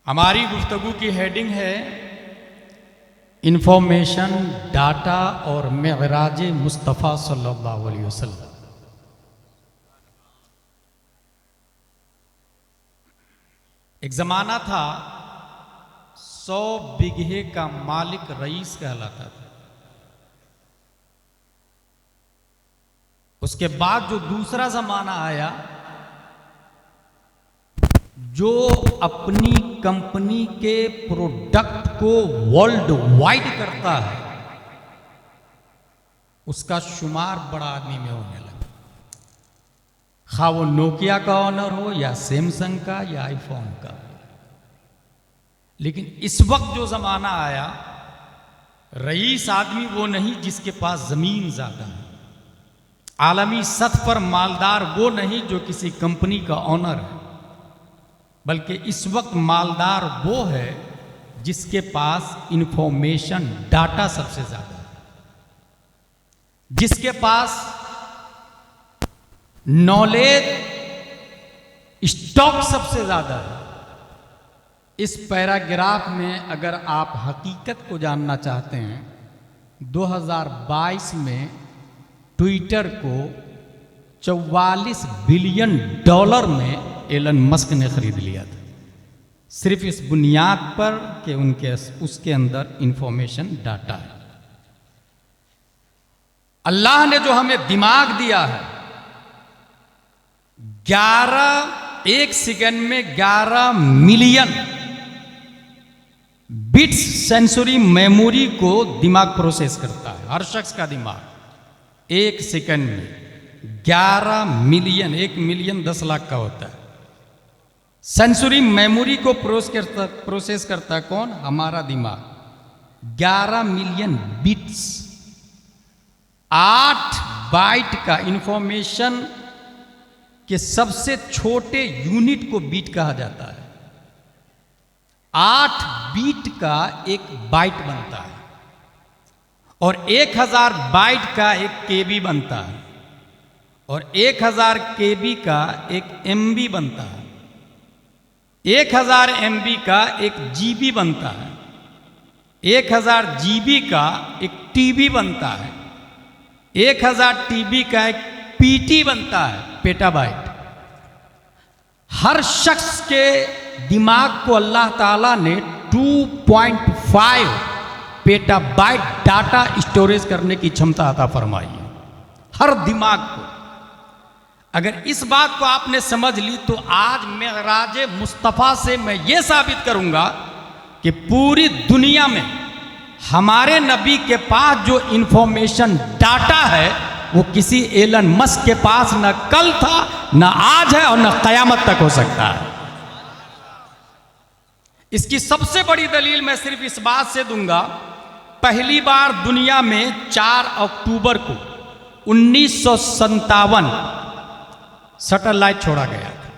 हमारी गुफ्तगू की हेडिंग है इंफॉर्मेशन, डाटा और मेराज मुस्तफ़ा सल्लल्लाहु अलैहि वसल्लम। एक ज़माना था 100 बीघे का मालिक रईस कहलाता था। उसके बाद जो दूसरा ज़माना आया, जो अपनी कंपनी के प्रोडक्ट को वर्ल्ड वाइड करता है, उसका शुमार बड़ा आदमी में होने लगा। खा वो नोकिया का ऑनर हो या सैमसंग का या आईफोन का। लेकिन इस वक्त जो जमाना आया, रईस आदमी वो नहीं जिसके पास जमीन ज्यादा है। आलमी सतह पर मालदार वो नहीं जो किसी कंपनी का ऑनर है, बल्कि इस वक्त मालदार वो है जिसके पास इंफॉर्मेशन, डाटा सबसे ज्यादा है, जिसके पास नॉलेज स्टॉक सबसे ज्यादा है। इस पैराग्राफ में अगर आप हकीकत को जानना चाहते हैं, 2022 में ट्विटर को $44 बिलियन में एलन मस्क ने खरीद लिया था, सिर्फ इस बुनियाद पर कि उसके अंदर इंफॉर्मेशन, डाटा है। अल्लाह ने जो हमें दिमाग दिया है, 1 सेकंड में 11 मिलियन बिट्स सेंसरी मेमोरी को दिमाग प्रोसेस करता है। हर शख्स का दिमाग 1 सेकंड में 11 मिलियन, 1 मिलियन 10 लाख का होता है। सेंसरी मेमोरी को प्रोसेस करता है कौन? हमारा दिमाग। 11 मिलियन बिट्स, 8 बाइट का इंफॉर्मेशन के सबसे छोटे यूनिट को बीट कहा जाता है। 8 बीट का 1 बाइट बनता है और 1000 बाइट का 1 केबी बनता है और 1000 केबी का 1 एमबी बनता है। 1000 एमबी का 1 जीबी बनता है। 1000 जीबी का 1 टीबी बनता है। 1000 टीबी का 1 पीटी बनता है, पेटाबाइट। हर शख्स के दिमाग को अल्लाह ताला ने 2.5 पेटाबाइट डाटा स्टोरेज करने की क्षमता अता फरमाई है, हर दिमाग को। अगर इस बात को आपने समझ ली तो आज मेराज मुस्तफ़ा से मैं ये साबित करूंगा कि पूरी दुनिया में हमारे नबी के पास जो इंफॉर्मेशन, डाटा है, वो किसी एलन मस्क के पास न कल था, न आज है और न कयामत तक हो सकता है। इसकी सबसे बड़ी दलील मैं सिर्फ इस बात से दूंगा, पहली बार दुनिया में 4 अक्टूबर को 1957 सैटेलाइट छोड़ा गया था,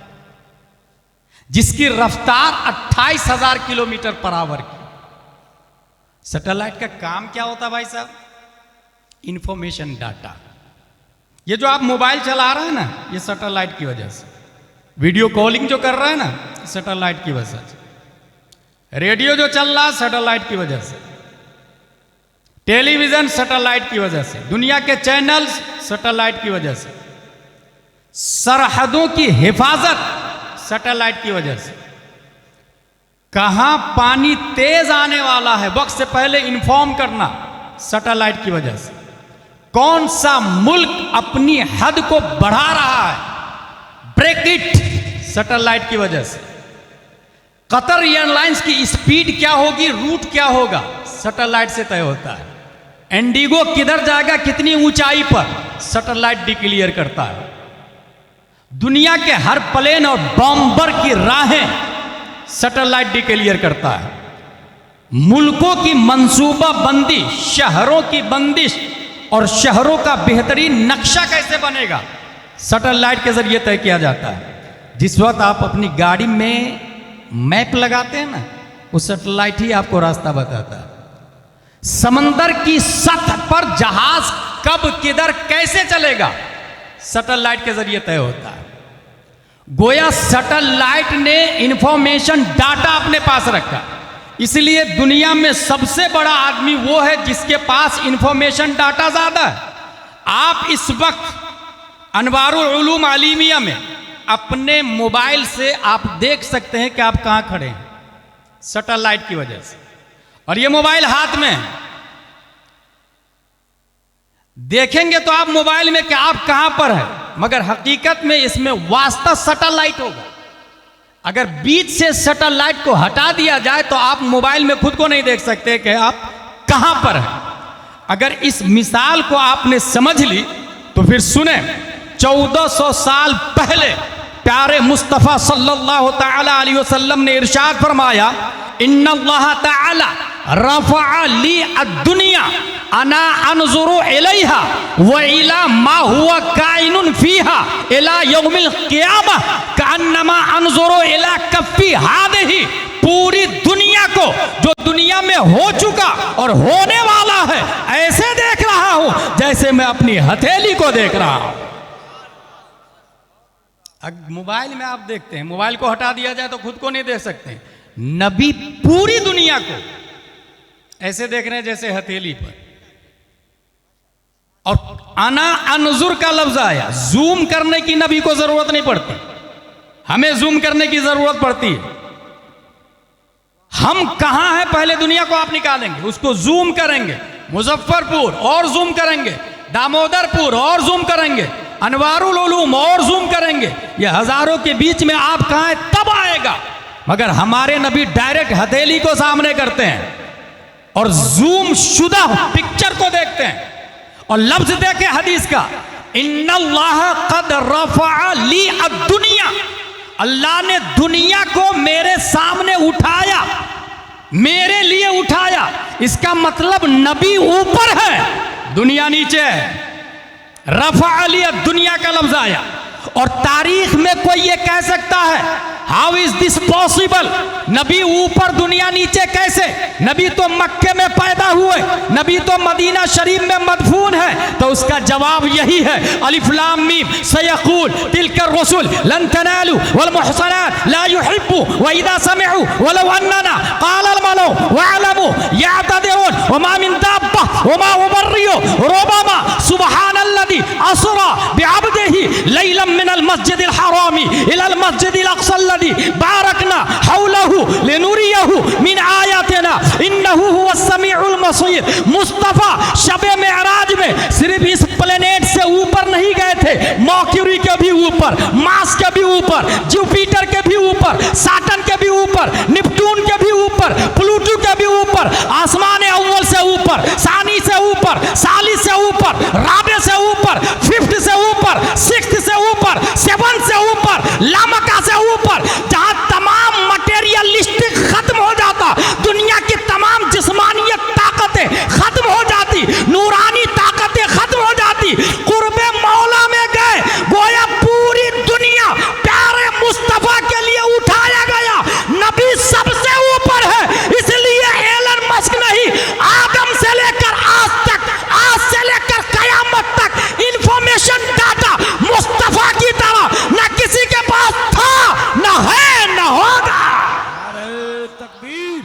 जिसकी रफ्तार 28,000 किलोमीटर पर आवर की। सैटेलाइट का काम क्या होता भाई साहब? Information, data. ये जो आप मोबाइल चला रहे हैं ना, ये सैटेलाइट की वजह से। वीडियो कॉलिंग जो कर रहे हैं ना, सैटेलाइट की वजह से। रेडियो जो चल रहा है, सैटेलाइट की वजह से। टेलीविजन सैटेलाइट की वजह से। दुनिया के चैनल्स सैटेलाइट की वजह से। सरहदों की हिफाजत सैटेलाइट की वजह से। कहां पानी तेज आने वाला है वक्त से पहले इंफॉर्म करना, सैटेलाइट की वजह से। कौन सा मुल्क अपनी हद को बढ़ा रहा है, ब्रेक इट, सैटेलाइट की वजह से। कतर एयरलाइंस की स्पीड क्या होगी, रूट क्या होगा, सैटेलाइट से तय होता है। इंडिगो किधर जाएगा, कितनी ऊंचाई पर, सैटेलाइट डिक्लेयर करता है। दुनिया के हर प्लेन और बॉम्बर की राहें सैटेलाइट डिक्लेयर करता है। मुल्कों की मंसूबा बंदी, शहरों की बंदिश और शहरों का बेहतरीन नक्शा कैसे बनेगा, सैटेलाइट के जरिए तय किया जाता है। जिस वक्त आप अपनी गाड़ी में मैप लगाते हैं ना, वो सैटेलाइट ही आपको रास्ता बताता है। समंदर की सतह पर जहाज कब, किधर, कैसे चलेगा, सैटेलाइट के जरिए तय होता है। गोया सैटेलाइट ने इंफॉर्मेशन डाटा अपने पास रखा। इसलिए दुनिया में सबसे बड़ा आदमी वो है जिसके पास इंफॉर्मेशन डाटा ज्यादा है। आप इस वक्त अनवारुल उलूम आलिमिया में अपने मोबाइल से आप देख सकते हैं कि आप कहां खड़े हैं, सैटेलाइट की वजह से। और ये मोबाइल हाथ में है, देखेंगे तो आप मोबाइल में कि आप कहां पर हैं, मगर हकीकत में इसमें वास्ता सैटेलाइट होगा। अगर बीच से सैटेलाइट को हटा दिया जाए तो आप मोबाइल में खुद को नहीं देख सकते कि आप कहां पर हैं। अगर इस मिसाल को आपने समझ ली तो फिर सुने, 1400 साल पहले प्यारे मुस्तफ़ा सल्लल्लाहु तआला अलैहि वसल्लम ने इरशाद फरमाया, इन्नल्लाह तआला रफ़अ ली अद्दुनिया अना अनज़ुरु इलैहा व इला मा हुवा काइनुन फीहा इला यौमिल क़ियामह कअन्नमा अनज़ुरु इला कफ़्फ़ी हादिही। पूरी दुनिया को, जो दुनिया में हो चुका और होने वाला है, ऐसे देख रहा हूं जैसे मैं अपनी हथेली को देख रहा हूं। मोबाइल में आप देखते हैं, मोबाइल को हटा दिया जाए तो खुद को नहीं देख सकते। नबी पूरी दुनिया को ऐसे देख रहे हैं जैसे हथेली पर। और अना अनजुर का लफ्ज आया, जूम करने की नबी को जरूरत नहीं पड़ती, हमें जूम करने की जरूरत पड़ती है। हम कहां हैं पहले दुनिया को आप निकालेंगे, उसको जूम करेंगे, मुजफ्फरपुर और जूम करेंगे, दामोदरपुर और जूम करेंगे, अनवारुल उलूम और जूम करेंगे, ये हजारों के बीच में आप कहां हैं तब आएगा। मगर हमारे नबी डायरेक्ट हथेली को सामने करते हैं और जूम शुदा पिक्चर को देखते हैं। और लफ्ज देखे हदीस का, इन्नल्लाह कद रफ़अ ली अद्दुनिया, अल्लाह ने दुनिया को मेरे सामने उठाया, मेरे लिए उठाया। इसका मतलब नबी ऊपर है, दुनिया नीचे है। रफ़अ ली दुनिया का लफ्ज आया। और तारीख में कोई ये कह सकता है, हाउ इज दिस पॉसिबल, नबी ऊपर दुनिया नीचे कैसे? नबी तो मक्के में पैदा हुए, नबी तो मदीना शरीफ में मदफून है। तो उसका जवाब यही है, अलिफ लाम मीम सयक़ूल तिलकर रसूल लन तनालू वल मुहसनात ला युहिब्बु व इदा समिअू वलौ अन्ना क़ाल अल मलौ वअलमू यअतदिरून व मा मिन दाब्बा व मा उबर्रियु रुबमा सुब्हानल्लज़ी असरा बिअब्दिही लैलन मिनल मस्जिदिल हरामी इलल मस्जिदिल अक़सा बारकना हौलहु लिनुरियहु मिन आयातिना इन्नहु हुवस समीउल बसीर। मुस्तफा शबे मेराज में सिर्फ इस प्लेनेट से ऊपर नहीं गए थे, मर्क्यूरी के भी ऊपर, मार्स के भी ऊपर, जुपिटर के भी ऊपर, सैटर्न के भी ऊपर, नेपट्टून के भी ऊपर, प्लूटो के भी ऊपर, आसमान अव्वल से ऊपर, सानी से ऊपर, सालिस से ऊपर, राबे से ऊपर, फिफ्थ से ऊपर, सिक्स्थ से ऊपर, सेवंथ से ऊपर, लामका से ऊपर, जहां तमाम मटेरियलिस्टिक खत्म हो जाता, दुनिया की तमाम जिस्मानियत ताकतें खत्म हो जाती, नूरानी ताकतें खत्म हो जाती, कुर्बे मौला में गए, गोया पूरी दुनिया प्यारे मुस्तफा के लिए उठाया गया। नबी सबसे ऊपर है, इसलिए एलन मस्क नहीं, आदम से लेकर आज तक, आज से लेकर कयामत तक इंफॉर्मेशन डाटा मुस्तफा की तरह न किसी के पास था, न है, न होगा। नारे तकबीर,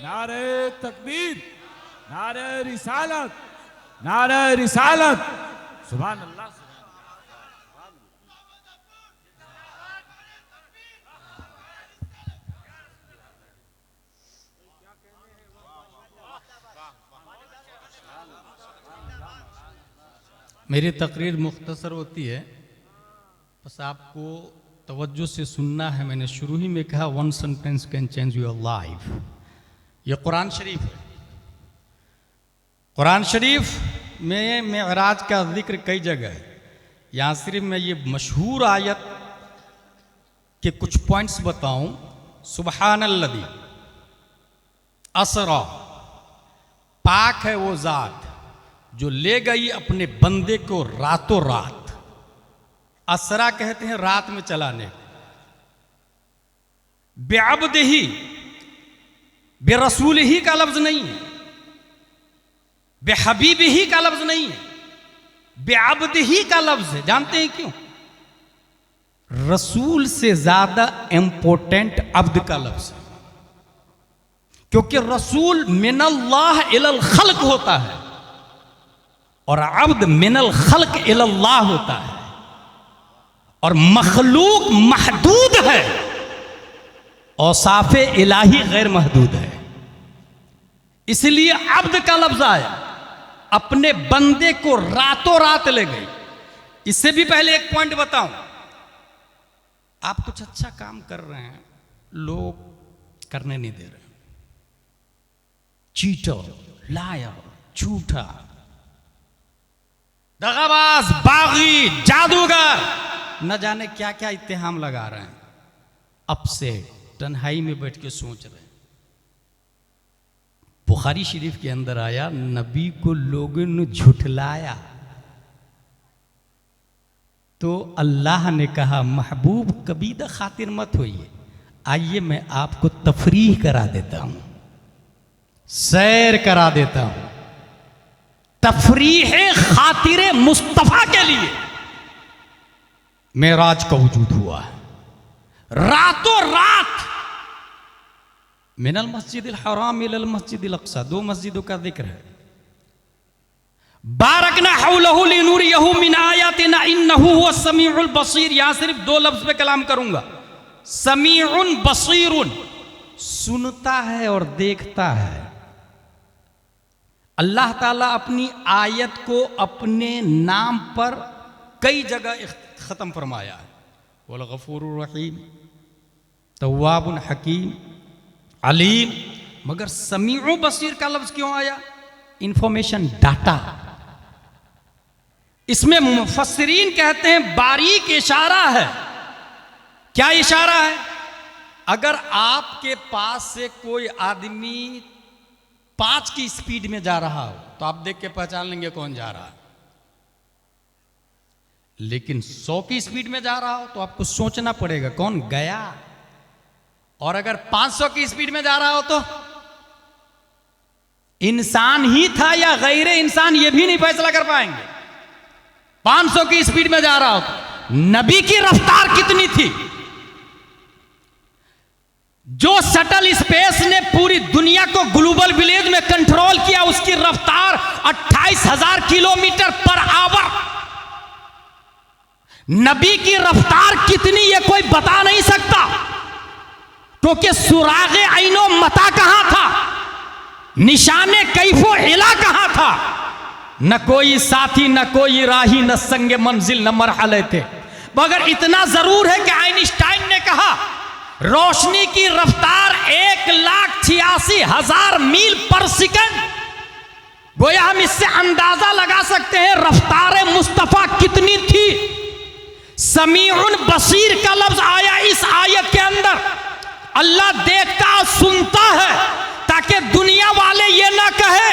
नारे तकबीर, नारे रिसालत, नारे रिसालत, सुभान अल्लाह। मेरी तकरीर मुख्तसर होती है, बस आपको तवज्जो से सुनना है। मैंने शुरू ही में कहा, one sentence can change your life. ये कुरान शरीफ है। कुरान शरीफ में मेराज का जिक्र कई जगह है। यहाँ सिर्फ मैं ये मशहूर आयत के कुछ पॉइंट्स बताऊं। सुब्हानल्लज़ी असरा, पाक है वो ज़ात जो ले गई अपने बंदे को रातों रात। असरा कहते हैं रात में चलाने। बेअब्दिही, बेरसूलिही का लफ्ज नहीं है, बेहबीबिही का लफ्ज नहीं है, बेअब्दिही का लफ्ज है। जानते हैं क्यों? रसूल से ज्यादा इंपॉर्टेंट अब्द का लफ्ज है, क्योंकि रसूल मिनल्लाह इलल खल्क होता है और अब्द मिनल खल्क इलल्लाह होता है, और मखलूक महदूद है, औसाफे इलाही गैर महदूद है। इसलिए अब्द का लफ्ज आया, अपने बंदे को रातों रात ले गई। इससे भी पहले एक पॉइंट बताऊं, आप कुछ अच्छा काम कर रहे हैं, लोग करने नहीं दे रहे, चीटर, लायर, झूठा, दगाबाज, बागी, जादूगर, न जाने क्या क्या इत्तेहाम लगा रहे हैं। अब से तन्हाई में बैठ के सोच रहे हैं। बुखारी शरीफ के अंदर आया, नबी को लोगों ने झुठलाया तो अल्लाह ने कहा, महबूब कबीदा खातिर मत होइए, आइए मैं आपको तफरीह करा देता हूं, सैर करा देता हूं। तफरीह खातिर मुस्तफा के लिए मेराज का वजूद हुआ है। रातों रात मिनल मस्जिदिल हराम इलल मस्जिदिल अक्सा, 2 मस्जिदों का जिक्र है। बारकना हौलहु लिनूरियहु मिन आयातिना इन्नहु हुवस समीउल बसीर। यहां सिर्फ 2 लफ्ज पे कलाम करूंगा, समीउन बसीरुन, सुनता है और देखता है। अल्लाह ताला अपनी आयत को अपने नाम पर कई जगह खत्म फरमाया है, वल गफूरुर रहीम, तव्वाबुन हकीम, अलीम। मगर समीउ बसीर का लफ्ज क्यों आया? Information, data. इसमें मुफस्सिरीन कहते हैं बारीक इशारा है। क्या इशारा है? अगर आपके पास से कोई आदमी 5 की स्पीड में जा रहा हो तो आप देख के पहचान लेंगे कौन जा रहा है, लेकिन 100 की स्पीड में जा रहा हो तो आपको सोचना पड़ेगा कौन गया। और अगर 500 की स्पीड में जा रहा हो तो इंसान ही था या गैर इंसान, ये भी नहीं फैसला कर पाएंगे। 500 की स्पीड में जा रहा हो तो नबी की रफ्तार कितनी थी? जो शटल स्पेस ने पूरी दुनिया को ग्लोबल विलेज में कंट्रोल किया, उसकी रफ्तार 28,000 किलोमीटर पर आवर। नबी की रफ्तार कितनी ये कोई बता नहीं सकता, क्योंकि सुरागे आइनो मता कहां था, निशाने कैफो इला कहां था, न कोई साथी, न कोई राही, न संगे मंजिल, न मरहले थे। मगर इतना जरूर है कि आइंस्टाइन ने कहा रोशनी की रफ्तार 1,86,000 मील पर सेकंड। गोया हम इससे अंदाजा लगा सकते हैं रफ्तार मुस्तफा कितनी थी। समीउन बसीर का लफ्ज आया इस आयत के अंदर। अल्लाह देखता और सुनता है, ताकि दुनिया वाले ये ना कहे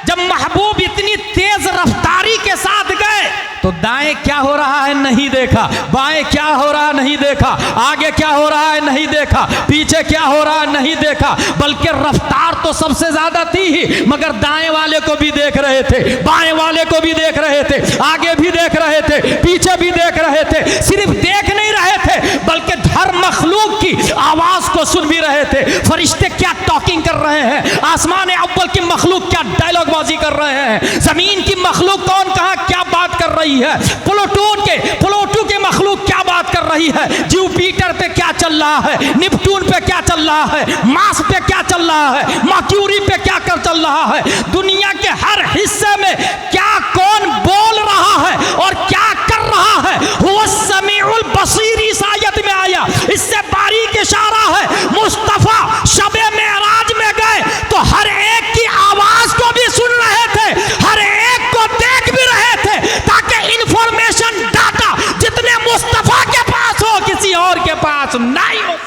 जब महबूब इतनी तेज रफ्तारी के साथ गए तो दाएं क्या हो रहा है नहीं देखा, बाएं क्या हो रहा है नहीं देखा, आगे क्या हो रहा है नहीं देखा, पीछे क्या हो रहा है नहीं देखा, बल्कि रफ्तार तो सबसे ज्यादा थी ही, मगर दाएं वाले को भी देख रहे थे, बाएं वाले को भी देख रहे थे, आगे भी देख रहे थे, पीछे भी देख रहे थे। सिर्फ देख नहीं रहे थे बल्कि हर मखलूक की आवाज को सुन भी रहे थे। फरिश्ते क्या टॉकिंग कर रहे हैं, आसमान अव्वल की मखलूक क्या डायलॉग बाजी कर रहे हैं, जमीन की मखलूक कौन कहां क्या बात कर रही है, प्लूटो के मखलूक क्या बात कर रही है, जुपिटर पे क्या चल रहा है, निप्टून पे क्या चल रहा है, मार्स पे क्या चल रहा है, मर्क्यूरी पे क्या कर चल रहा है, दुनिया के हर हिस्से में क्या कौन बोल रहा है और क्या कर रहा है। हुवा समीउल बसीर इस आयत में आया। इससे बारीक इशारा है, मुस्तफा शबे मेराज में गए तो हर एक की आवाज को भी सुन रहे थे, हर एक को देख भी रहे थे, ताकि इंफॉर्मेशन डाटा जितने मुस्तफा के पास हो किसी और के पास नहीं हो।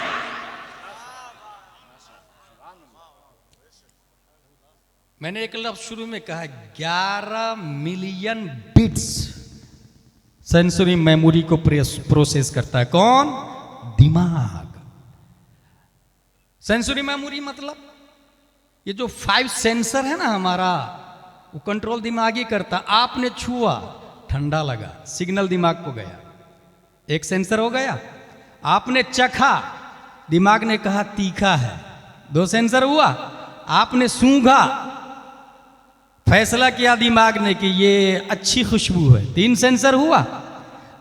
मैंने एक लफ्ज शुरू में कहा 11 मिलियन बिट्स सेंसरी मेमोरी को प्रोसेस करता है। कौन? दिमाग। सेंसरी मेमोरी मतलब ये जो 5 सेंसर है ना हमारा, वो कंट्रोल दिमाग ही करता। आपने छुआ, ठंडा लगा, सिग्नल दिमाग को गया, एक सेंसर हो गया। आपने चखा, दिमाग ने कहा तीखा है, 2 सेंसर हुआ। आपने सूंघा, फैसला किया दिमाग ने कि ये अच्छी खुशबू है, 3 सेंसर हुआ।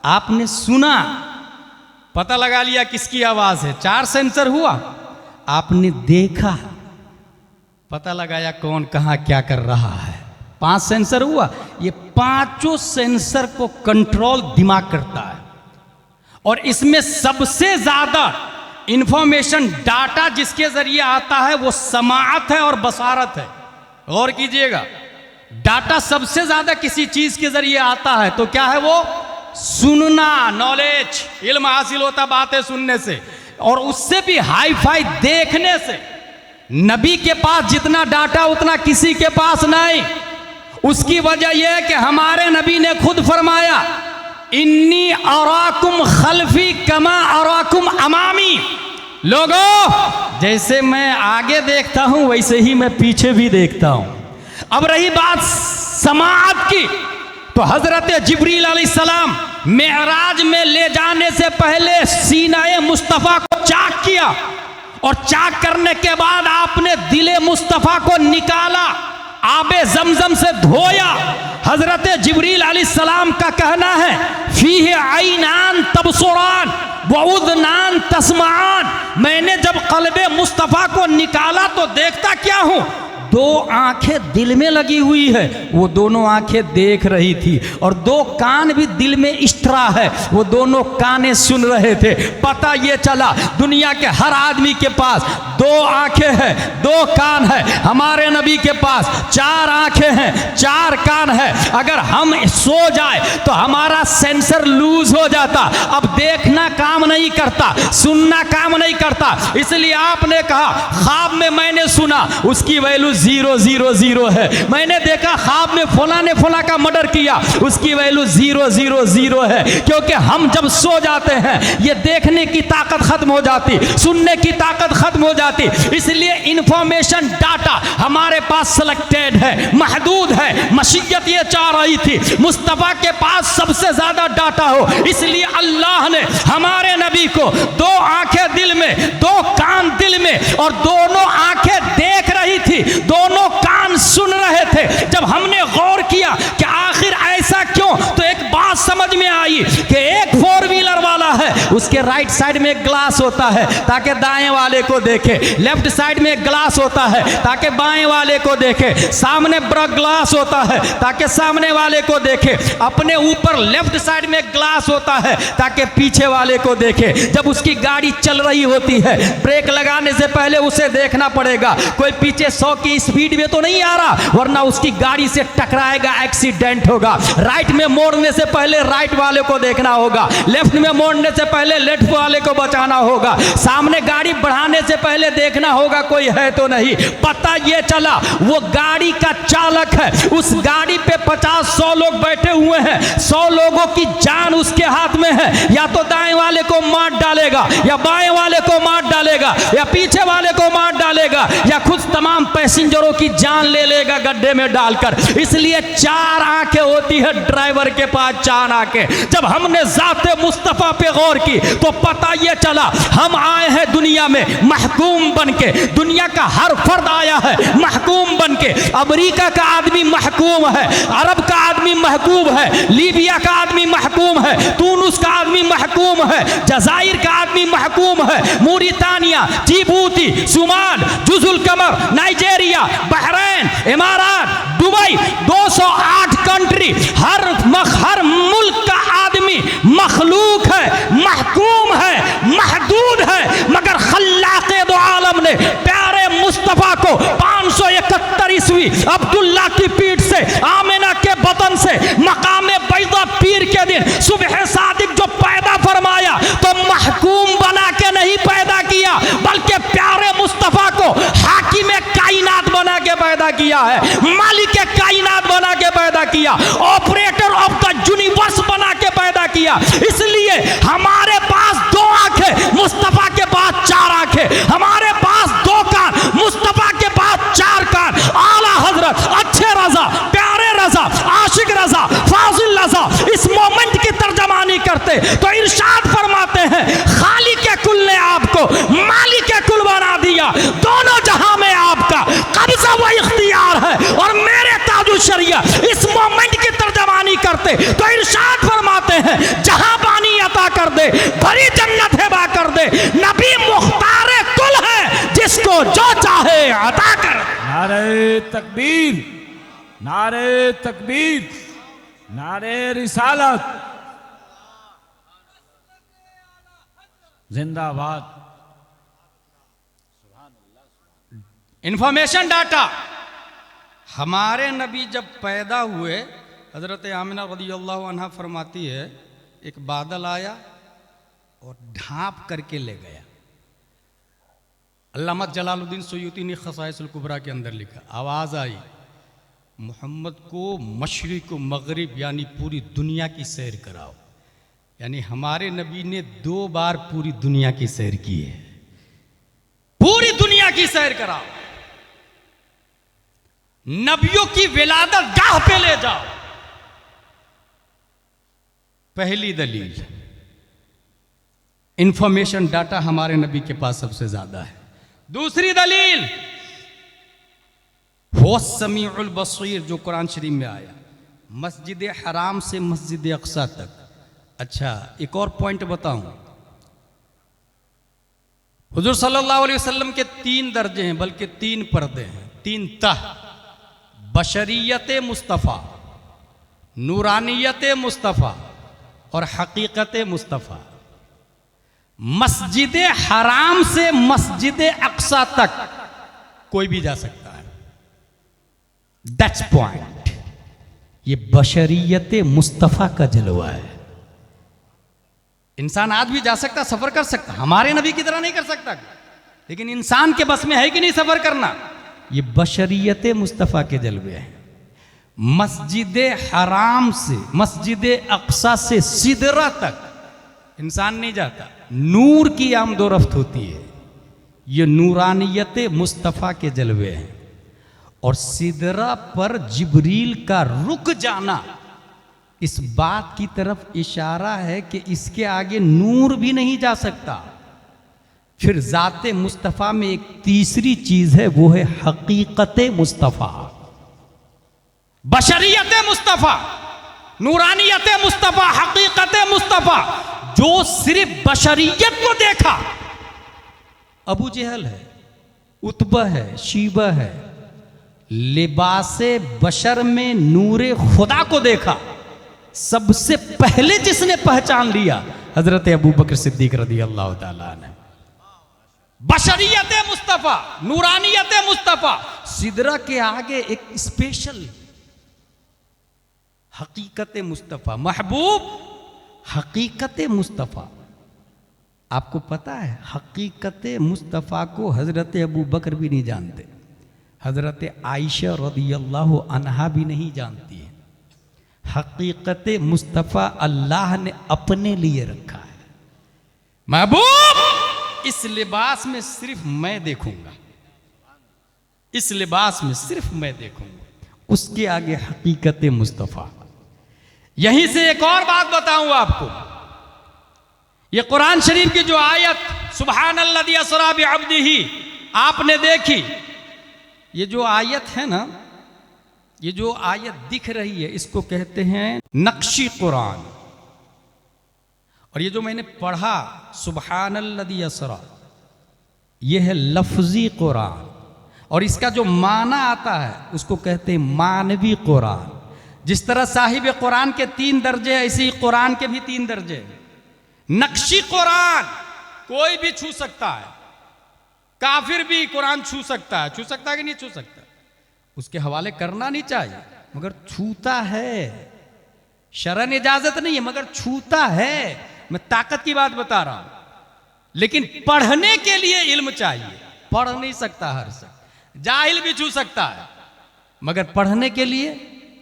आपने सुना, पता लगा लिया किसकी आवाज है, 4 सेंसर हुआ। आपने देखा, पता लगाया कौन कहां क्या कर रहा है, 5 सेंसर हुआ। ये 5 सेंसर को कंट्रोल दिमाग करता है और इसमें सबसे ज्यादा इंफॉर्मेशन डाटा जिसके जरिए आता है वो समाअत है और बसारत है। गौर कीजिएगा, डाटा सबसे ज्यादा किसी चीज के जरिए आता है तो क्या है वो? सुनना, नॉलेज, इल्म हासिल होता बातें सुनने से, और उससे भी हाई फाई देखने से। नबी के पास जितना डाटा उतना किसी के पास नहीं। उसकी वजह यह है कि हमारे नबी ने खुद फरमाया, इन्नी अराकुम खल्फी कमा अराकुम अमामी। लोगों, जैसे मैं आगे देखता हूं वैसे ही मैं पीछे भी देखता हूं। अब रही बात समाअत की, तो हजरत जिब्रील अलैहिस्सलाम मेराज में ले जाने से पहले सीनाए मुस्तफ़ा को चाक किया, और चाक करने के बाद आपने दिले मुस्तफ़ा को निकाला, आबे जमजम से धोया। हजरत जिब्रील अलैहिस्सलाम का कहना है, फीहे आइनान तबसुरान व उज़नान तस्माआन। मैंने जब क़ल्बे मुस्तफ़ा को निकाला तो देखता क्या हूं? 2 आंखें दिल में लगी हुई है, वो दोनों आंखें देख रही थी, और 2 कान भी दिल में इष्टरा है, वो दोनों कानें सुन रहे थे। पता ये चला दुनिया के हर आदमी के पास 2 आंखें हैं, 2 कान है। हमारे नबी के पास 4 आंखें हैं, 4 कान है। अगर हम सो जाए तो हमारा सेंसर लूज हो जाता, अब देखना काम नहीं करता, सुनना काम नहीं करता। इसलिए आपने कहा ख्वाब में मैंने सुना, उसकी वैल्यू 000 है। मैंने देखा ख्वाब में फला ने फला का मर्डर किया, उसकी वैल्यू 000 है। क्योंकि हम जब सो जाते हैं ये देखने की ताकत खत्म हो जाती, सुनने की ताकत खत्म हो जाती। इसलिए इंफॉर्मेशन डाटा हमारे पास सिलेक्टेड है, महदूद है। मशीयत ये चाह रही थी मुस्तफ़ा के पास सबसे ज्यादा डाटा हो, इसलिए अल्लाह ने हमारे नबी को 2 आंखें दिल में, 2 कान दिल में, और दोनों आंखें देख रही थी, दोनों कान सुन रहे थे। जब हमने गौर किया कि आखिर ऐसा क्यों, तो एक बात समझ में आई कि एक 4 व्हीलर वाला है, उसके राइट साइड में एक ग्लास होता है ताकि दाएं वाले को देखे, लेफ्ट साइड में एक ग्लास होता है ताकि बाएं वाले को देखे, सामने बड़ा ग्लास होता है ताकि सामने वाले को देखे, अपने ऊपर लेफ्ट साइड में ग्लास होता है ताकि पीछे वाले को देखे। जब उसकी गाड़ी चल रही होती है, ब्रेक लगाने से पहले उसे देखना पड़ेगा कोई पीछे 100 की स्पीड में तो नहीं आ रहा, वरना उसकी गाड़ी से टकराएगा, एक्सीडेंट होगा। राइट में मोड़ने से पहले राइट वाले को देखना होगा, लेफ्ट में मोड़ने से पहले लेफ्ट वाले को बचाना होगा, सामने गाड़ी बढ़ाने से पहले देखना होगा कोई है तो नहीं। पता ये चला वो गाड़ी का चालक है, उस गाड़ी पे 50-100 लोग बैठे हुए हैं, 100 लोगों की जान उसके हाथ में है। या तो दाएं वाले को मार डालेगा, या बाएं वाले को मार डालेगा, या पीछे वाले को मार डालेगा, या खुद तमाम पैसेंजरों की जान ले लेगा गड्ढे में डालकर। इसलिए 4 आंखें होती है ड्राइवर के पास, 4 आंखें। जब हमने ज़ाते मुस्तफ़ा पे गौर की तो पता ये चला हम आए हैं दुनिया में महकूम बनके। दुनिया का हर फर्द आया है महकूम बनके। अमेरिका का आदमी महकूम है, अरब का आदमी महकूम है, लीबिया का आदमी महकूम है, तूनुस का आदमी महकूम है, जज़ाइर का आदमी महकूम है, मूरितानिया, जिबूती, सुमान, जुजुल कमर, नाइजेरिया, बहरैन, इमारात, दुबई, 208 कंट्री, हर मुल्क का आदमी मखलूक है, महकूम है, महदूद है। मगर खल्लाक़े दो आलम ने प्यारे मुस्तफ़ा को 571 ईस्वी अब्दुल्ला की पीठ से, आमिना के बतन से, मकामे बैदा पीर के दिन सुबह सादिक जो पैदा फरमाया तो महकूम बना के नहीं पैदा किया, बल्कि प्यारे मुस्तफ़ा को हाकिम कायनात बना के पैदा किया है, मालिक कायनात बना के पैदा किया, ऑपरेटर ऑफ द यूनिवर्स बना के पैदा किया। इसलिए हमारे पास 2 आंखें, मुस्तफ़ा के पास 4 आंखें, हमारे पास 2 कान, मुस्तफ़ा के पास 4 कान। आला हजरत अच्छे रजा, प्यारे रजा, आशिक रजा, फाजिल रजा इस मोमेंट की तर्जमानी करते तो इरशाद फरमाते हैं, खालिक दे तो इरशाद फरमाते हैं जहां पानी अता कर दे भरी जन्नत हिबा कर दे, नबी मुख्तार कुल है जिसको जो चाहे अता कर। नारे तकबीर, नारे तकबीर, नारे रिसालत, जिंदाबाद। इंफॉर्मेशन डाटा, हमारे नबी जब पैदा हुए हजरत आमिना रज़ियल्लाहु अन्हा फरमाती है एक बादल आया और ढांप करके ले गया। अल्लामा जलालुद्दीन सुयूती ने ख़साइसुल कुबरा के अंदर लिखा, आवाज़ आई मोहम्मद को मशरिक़ व मगरिब यानी पूरी दुनिया की सैर कराओ। यानी हमारे नबी ने 2 बार पूरी दुनिया की सैर की है, पूरी दुनिया की सैर कराओ। नबियों की विलादत गाह पे ले जाओ। पहली दलील, इंफॉर्मेशन डाटा हमारे नबी के पास सबसे ज्यादा है। दूसरी दलील, वो समीउल बसीर जो कुरान शरीफ में आया, मस्जिद हराम से मस्जिद अक्सा तक। अच्छा, एक और पॉइंट बताऊं, हुजूर सल्लल्लाहु अलैहि वसल्लम के 3 दर्जे हैं, बल्कि 3 पर्दे हैं, 3 तह, बशरियत मुस्तफ़ा, नूरानियत मुस्तफ़ा और हकीकत मुस्तफ़ा। मस्जिद हराम से मस्जिद अक्सा तक कोई भी जा सकता है, दैट्स पॉइंट। ये बशरियत मुस्तफ़ा का जलवा है। इंसान आज भी जा सकता, सफर कर सकता, हमारे नबी की तरह नहीं कर सकता, लेकिन इंसान के बस में है कि नहीं सफर करना। ये बशरियत मुस्तफ़ा के जलवे हैं। मस्जिद हराम से मस्जिद अक्सा से सिदरा तक इंसान नहीं जाता, नूर की आमदोरफ्त होती है। ये नूरानियत मुस्तफ़ा के जलवे हैं। और सिदरा पर जिब्रील का रुक जाना इस बात की तरफ इशारा है कि इसके आगे नूर भी नहीं जा सकता। फिर ज़ाते मुस्तफ़ा में एक तीसरी चीज है, वो है हकीकत मुस्तफ़ा। बशरियत मुस्तफ़ा, नूरानियत मुस्तफ़ा, हकीकत मुस्तफ़ा। जो सिर्फ बशरियत को देखा, अबू जहल है, उतबा है, शीबा है, लिबासे बशर में नूरे खुदा को देखा, सबसे पहले जिसने पहचान लिया हजरत अबू बकर सिद्दीक रज़ियल्लाहु ताला अन्हु। बशरियत मुस्तफ़ा, नूरानियत मुस्तफ़ा, सिदरा के आगे एक स्पेशल हकीकत मुस्तफ़ा, महबूब हकीकत मुस्तफ़ा। आपको पता है हकीकत मुस्तफ़ा को हजरत अबू बकर भी नहीं जानते, हजरत आयशा रज़ियल्लाहु अन्हा भी नहीं जानती है। हकीकत मुस्तफ़ा अल्लाह ने अपने लिए रखा है। महबूब इस लिबास में सिर्फ मैं देखूंगा, इस लिबास में सिर्फ मैं देखूंगा, उसके आगे हकीकत मुस्तफ़ा। यहीं से एक और बात बताऊं आपको, ये कुरान शरीफ की जो आयत सुब्हानल्लज़ी अस्रा बिअब्दिही आपने देखी, ये जो आयत है ना, ये जो आयत दिख रही है इसको कहते हैं नक्शी कुरान। और ये जो मैंने पढ़ा सुब्हानल्लज़ी अस्रा, ये है लफ्जी कुरान। और इसका जो माना आता है उसको कहते हैं मानवी कुरान। जिस तरह साहिब कुरान के 3 दर्जे, ऐसे ही कुरान के भी 3 दर्जे। नक्शी कुरान कोई भी छू सकता है, काफिर भी कुरान छू सकता है। छू सकता है कि नहीं छू सकता? उसके हवाले करना नहीं चाहिए, मगर छूता है। शरन इजाजत नहीं है, मगर छूता है। मैं ताकत की बात बता रहा हूं। लेकिन पढ़ने के लिए इल्म चाहिए, पढ़ नहीं सकता हर शख्स। जाहिल भी छू सकता है, मगर पढ़ने के लिए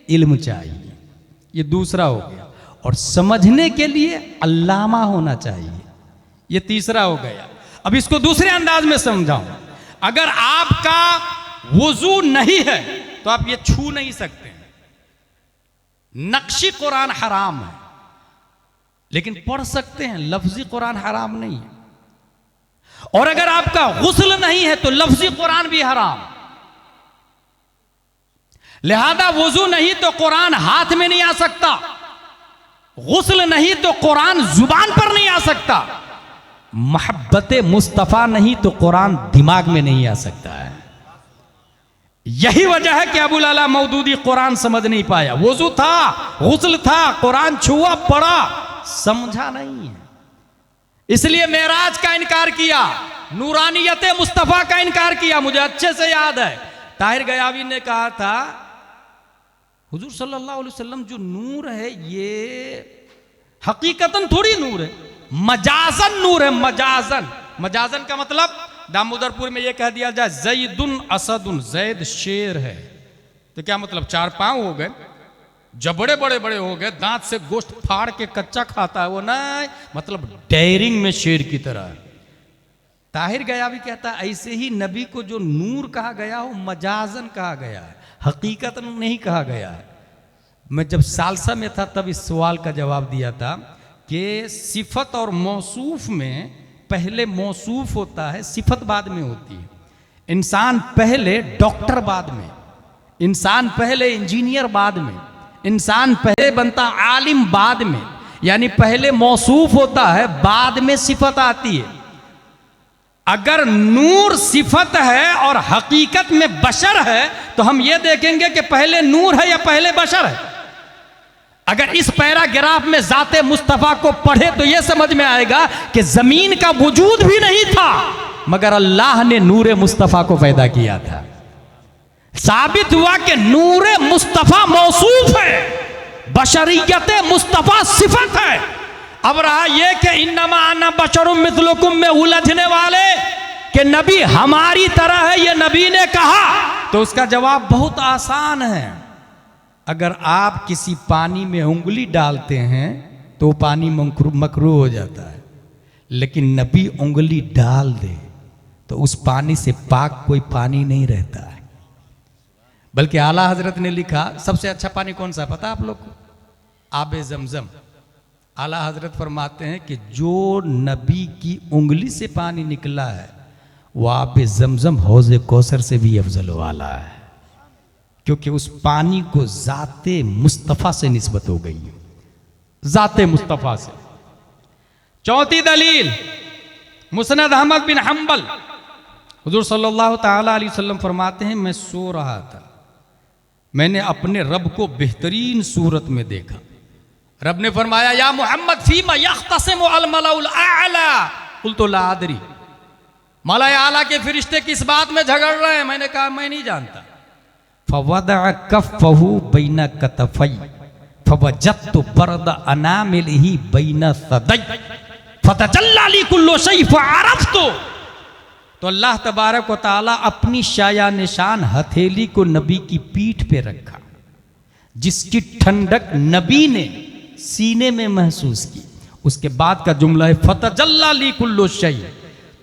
इल्म चाहिए। ये दूसरा हो गया। और समझने के लिए अल्लामा होना चाहिए, ये तीसरा हो गया। अब इसको दूसरे अंदाज में समझाऊं। अगर आपका वुजू नहीं है तो आप ये छू नहीं सकते। नक्शी कुरान हराम है, लेकिन पढ़ सकते हैं। लफ्जी कुरान हराम नहीं है। और अगर आपका गुस्ल नहीं है तो लफ्जी कुरान भी हराम। लिहाजा वुजू नहीं तो कुरान हाथ में नहीं आ सकता। गुस्ल नहीं तो कुरान जुबान पर नहीं आ सकता, मोहब्बत मुस्तफ़ा नहीं तो कुरान दिमाग में नहीं आ सकता है। यही वजह है कि अबुल अला मौदूदी कुरान समझ नहीं पाया। वुजू था, गुस्ल था, कुरान छुआ पढ़ा, समझा नहीं है, इसलिए मेराज का इनकार किया, नूरानियत मुस्तफ़ा का इनकार किया। मुझे अच्छे से याद है ताहिर गयावी ने कहा था, हुजूर सल्लल्लाहु अलैहि वसल्लम जो नूर है ये हकीकतन थोड़ी नूर है, मजाजन नूर है। मजाजन, मजाजन का मतलब दामोदरपुर में ये कह दिया जाए जैदुन असदुन, जैद शेर है तो क्या मतलब 4 पांव हो गए, जबड़े बड़े बड़े हो गए, दांत से गोश्त फाड़ के कच्चा खाता है वो, नहीं मतलब डेयरिंग में शेर की तरह है। ताहिर गयावी कहता है ऐसे ही नबी को जो नूर कहा गया हो मजाजन कहा गया है, हकीकतन नहीं कहा गया है। मैं जब सालसा में था तब इस सवाल का जवाब दिया था कि सिफत और मौसूफ में पहले मौसूफ होता है, सिफत बाद में होती है। इंसान पहले डॉक्टर बाद में, इंसान पहले इंजीनियर बाद में, इंसान पहले बनता आलिम बाद में, यानी पहले मौसूफ होता है बाद में सिफत आती है। अगर नूर सिफत है और हकीकत में बशर है तो हम ये देखेंगे कि पहले नूर है या पहले बशर है। अगर इस पैराग्राफ में जाते मुस्तफ़ा को पढ़े तो यह समझ में आएगा कि जमीन का वजूद भी नहीं था मगर अल्लाह ने नूर मुस्तफ़ा को पैदा किया था। साबित हुआ कि नूर मुस्तफ़ा मौसूफ है, बशरियत मुस्तफ़ा सिफत है। अब रहा यह कि इन्नमा अना बशरुम मिस्लुकुम में उलझने वाले कि नबी हमारी तरह है, यह नबी ने कहा, तो उसका जवाब बहुत आसान है। अगर आप किसी पानी में उंगली डालते हैं तो पानी मकरूह हो जाता है, लेकिन नबी उंगली डाल दे तो उस पानी से पाक कोई पानी नहीं रहता है। बल्कि आला हजरत ने लिखा सबसे अच्छा पानी कौन सा पता आप लोग को? आबे जमजम। आला हजरत फरमाते हैं कि जो नबी की उंगली से पानी निकला है वह आबे जमजम हौज़े कौसर से भी अफजल वाला है, क्योंकि उस पानी को जाते मुस्तफ़ा से निस्बत हो गई है, जाते मुस्तफ़ा से। चौथी दलील मुस्नद अहमद बिन हम्बल, हुजूर सल्लल्लाहु ताला अलैहि वसल्लम फरमाते हैं मैं सो रहा था, मैंने अपने रब को बेहतरीन सूरत में देखा। रब ने फरमाया या मोहम्मद फीमा यख्तसिमु अल मलाउल आला, कुल्तु ला अदरी, मलाए आला के फरिश्ते किस बात में झगड़ रहे हैं? मैंने कहा मैं नहीं जानता। फवदा कफ़हु बैना कतफ़ई फवजदतु बरद अनामिलिही बैना सदै फतजल्ला ली कुल्लु शै फअरफ़्तु। तो अल्लाह तबारक व तआला अपनी शाया निशान हथेली को नबी की पीठ पे रखा, जिसकी ठंडक नबी ने सीने में महसूस की। उसके बाद का जुमला है फतजल्ला ली कुल्लु शै,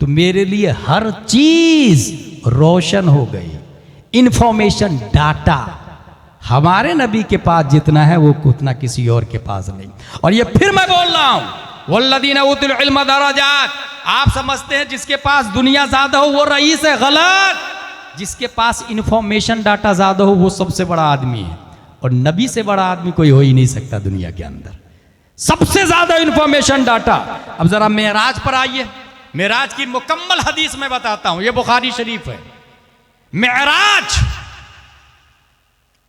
तो मेरे लिए हर चीज रोशन हो गई। इंफॉर्मेशन, डाटा हमारे नबी के पास जितना है वो उतना किसी और के पास नहीं। और ये फिर मैं बोल रहा हूं वल्लदीना उतुल इल्म दराजात, आप समझते हैं जिसके पास दुनिया ज्यादा हो वो रईस है, गलत। जिसके पास इंफॉर्मेशन डाटा ज्यादा हो वो सबसे बड़ा आदमी है, और नबी से बड़ा आदमी कोई हो ही नहीं सकता दुनिया के अंदर। सबसे ज्यादा इंफॉर्मेशन डाटा। अब जरा मेराज पर आइए, मेराज की मुकम्मल हदीस में बताता हूं, यह बुखारी शरीफ है। मेराज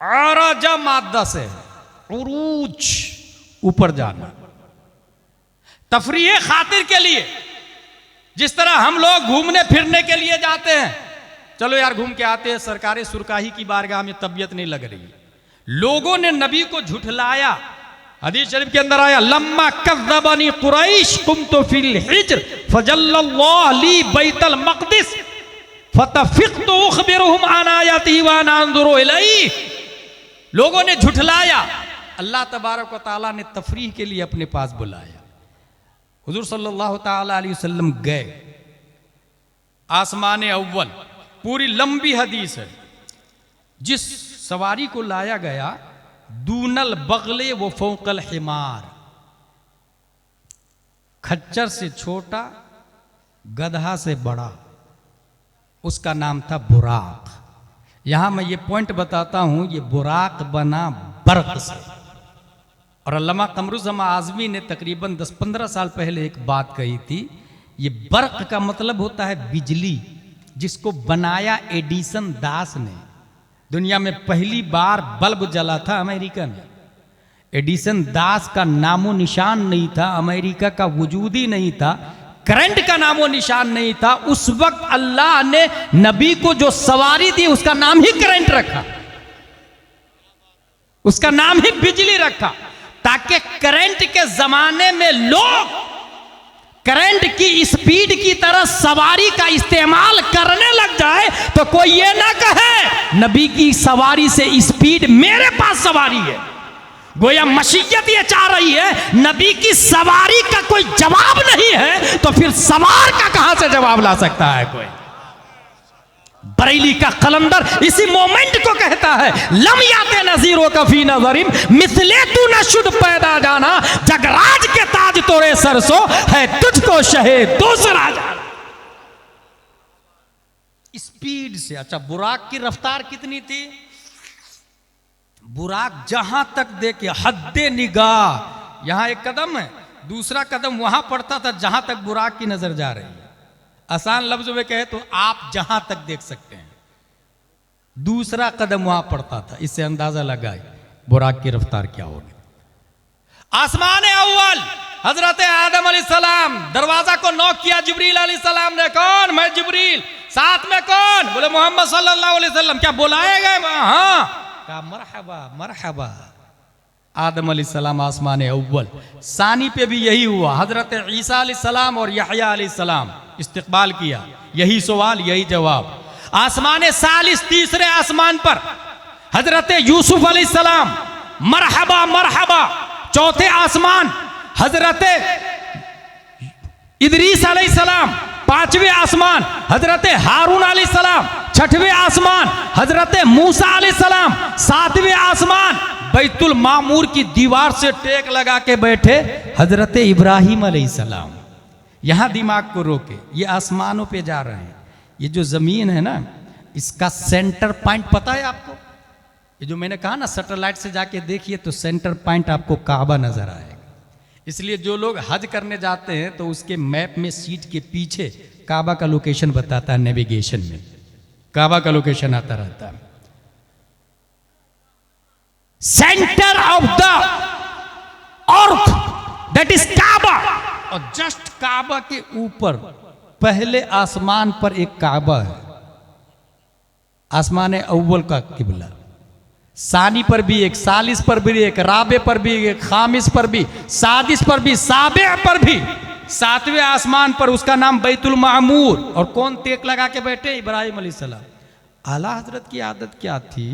आराजा मादा से उरूज, ऊपर जाना, तफरीह खातिर के लिए, जिस तरह हम लोग घूमने फिरने के लिए जाते हैं, चलो यार घूम के आते हैं, सरकारी सुरकाही की बारगाह में तबीयत नहीं लग रही। लोगों ने नबी को झुठलाया। हदीस शरीफ के अंदर आया लम्मा कज़्ज़बनी कुरैश कुन्तु फिल हिज्र फजल्लल्लाहु ली बैतल मक़दिस फतफ़िक़्तु उख़बिरुहुम अन आयातिही व अना अंज़ुरु इलैहि। लोगों ने झुठलाया, अल्लाह तबारक व तआला ने तफरीह के लिए अपने पास बुलाया। हुजूर सल्लल्लाहु ताला अलैहि वसल्लम गए आसमान अव्वल, पूरी लंबी हदीस है। जिस सवारी को लाया गया दूनल बगले वो फौकल हिमार, खच्चर से छोटा गधा से बड़ा, उसका नाम था बुराक। यहां मैं ये पॉइंट बताता हूं, ये बुराक बना बर्क से, और अल्लामा कमरुज़्ज़मान आज़मी ने तकरीबन 10-15 साल पहले एक बात कही थी, ये बर्क का मतलब होता है बिजली, जिसको बनाया एडिसन दास ने। दुनिया में पहली बार बल्ब जला था अमेरिका में। एडिसन दास का नामो निशान नहीं था, अमेरिका का वजूद ही नहीं था, करंट का नामो निशान नहीं था। उस वक्त अल्लाह ने नबी को जो सवारी दी उसका नाम ही करंट रखा, उसका नाम ही बिजली रखा, ताकि करंट के जमाने में लोग करंट की स्पीड की तरह सवारी का इस्तेमाल करने लग जाए तो कोई ये ना कहे नबी की सवारी से स्पीड मेरे पास सवारी है। गोया मशीयत ये चाह रही है नबी की सवारी का कोई जवाब नहीं है तो फिर सवार का कहां से जवाब ला सकता है कोई। बरेली का कलंदर इसी मोमेंट को कहता है, लम याते नजीरों का फी नजरिम मिसले तू न शुद्ध पैदा जाना, जगराज के ताज तोड़े सरसों है तुझको शहे दूसरा जाना। स्पीड से, अच्छा बुराक की रफ्तार कितनी थी? बुराक जहां तक देखे हद्दे निगाह, यहां एक कदम है, दूसरा कदम वहां पड़ता था जहां तक बुराक की नजर जा रही है। आसान लफ्जों में कहे तो आप जहां तक देख सकते हैं, दूसरा कदम वहां पड़ता था। इससे अंदाजा लगाए बुराक की रफ्तार क्या होगी। आसमान अव्वल हजरत आदम अलैहिस्सलाम दरवाजा को नॉक किया, जिब्रील अलैहिस्सलाम ने, कौन? मैं जिब्रील। साथ में कौन? बोले मोहम्मद सल्लल्लाहु अलैहि वसल्लम। क्या बुलाए गए? हाँ। कहा मरहबा मरहबा। आदम अलैहिस्सलाम आसमान अव्वल। सानी पे भी यही हुआ, हजरत ईसा अलैहिस्सलाम और यहया अलैहिस्सलाम इस्तकबाल किया, यही सवाल यही जवाब। आसमान सालिस तीसरे आसमान पर हजरत यूसुफ अलैहिस्सलाम, मरहबा मरहबा। चौथे आसमान हजरत इदरीस अलैहिस्सलाम, पांचवें आसमान हजरत हारून अलैहिस्सलाम, छठवें आसमान हजरत मूसा अलैहिस्सलाम, सातवें आसमान बैतुल मामूर की दीवार से टेक लगा के बैठे हजरत इब्राहिम अलैहिस्सलाम। यहां दिमाग को रोके, ये आसमानों पे जा रहे हैं। ये जो जमीन है ना, इसका सेंटर पॉइंट पता है आपको? ये जो मैंने कहा ना सैटेलाइट से जाके देखिए तो सेंटर पॉइंट आपको काबा नजर आएगा। इसलिए जो लोग हज करने जाते हैं तो उसके मैप में सीट के पीछे काबा का लोकेशन बताता है, नेविगेशन में काबा का लोकेशन आता रहता है। Center of the earth that is Kaaba, और जस्ट काबा के ऊपर पहले आसमान पर एक काबा है, आसमान अव्वल का किबला। सानी पर भी एक, सालिस पर भी एक, राबे पर भी एक, खामिस पर भी, सादिस पर भी, साबे पर भी, सातवें आसमान पर उसका नाम बैतुल मामूर। और कौन टेक लगा के बैठे? इब्राहिम अलैहिस्सलाम। आला हजरत की आदत क्या थी,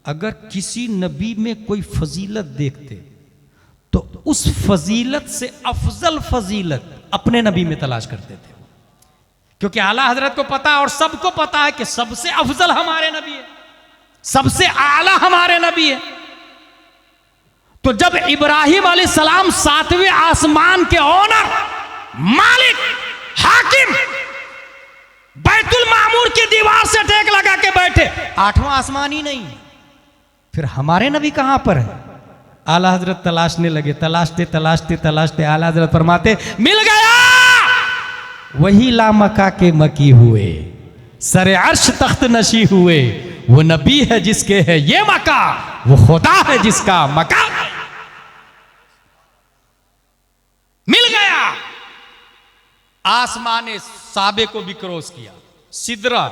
अगर किसी नबी में कोई फजीलत देखते तो उस फजीलत से अफजल फजीलत अपने नबी में तलाश करते थे, क्योंकि आला हजरत को पता और सबको पता है कि सबसे अफजल हमारे नबी है, सबसे आला हमारे नबी है। तो जब इब्राहिम अलैहिस्सलाम सातवें आसमान के ओनर, मालिक, हाकिम, बैतुल मामूर की दीवार से टेक लगा के बैठे, आठवां आसमान ही नहीं, फिर हमारे नबी कहां पर है? आला हजरत तलाशने लगे, तलाशते तलाशते तलाशते आला हजरत फरमाते, मिल गया। वही लामका के मकी हुए, सरे अर्श तख्त नशी हुए, वो नबी है जिसके है ये मका, वो खुदा है जिसका मका। मिल गया। आसमाने साबे को भी क्रॉस किया। सिदरा,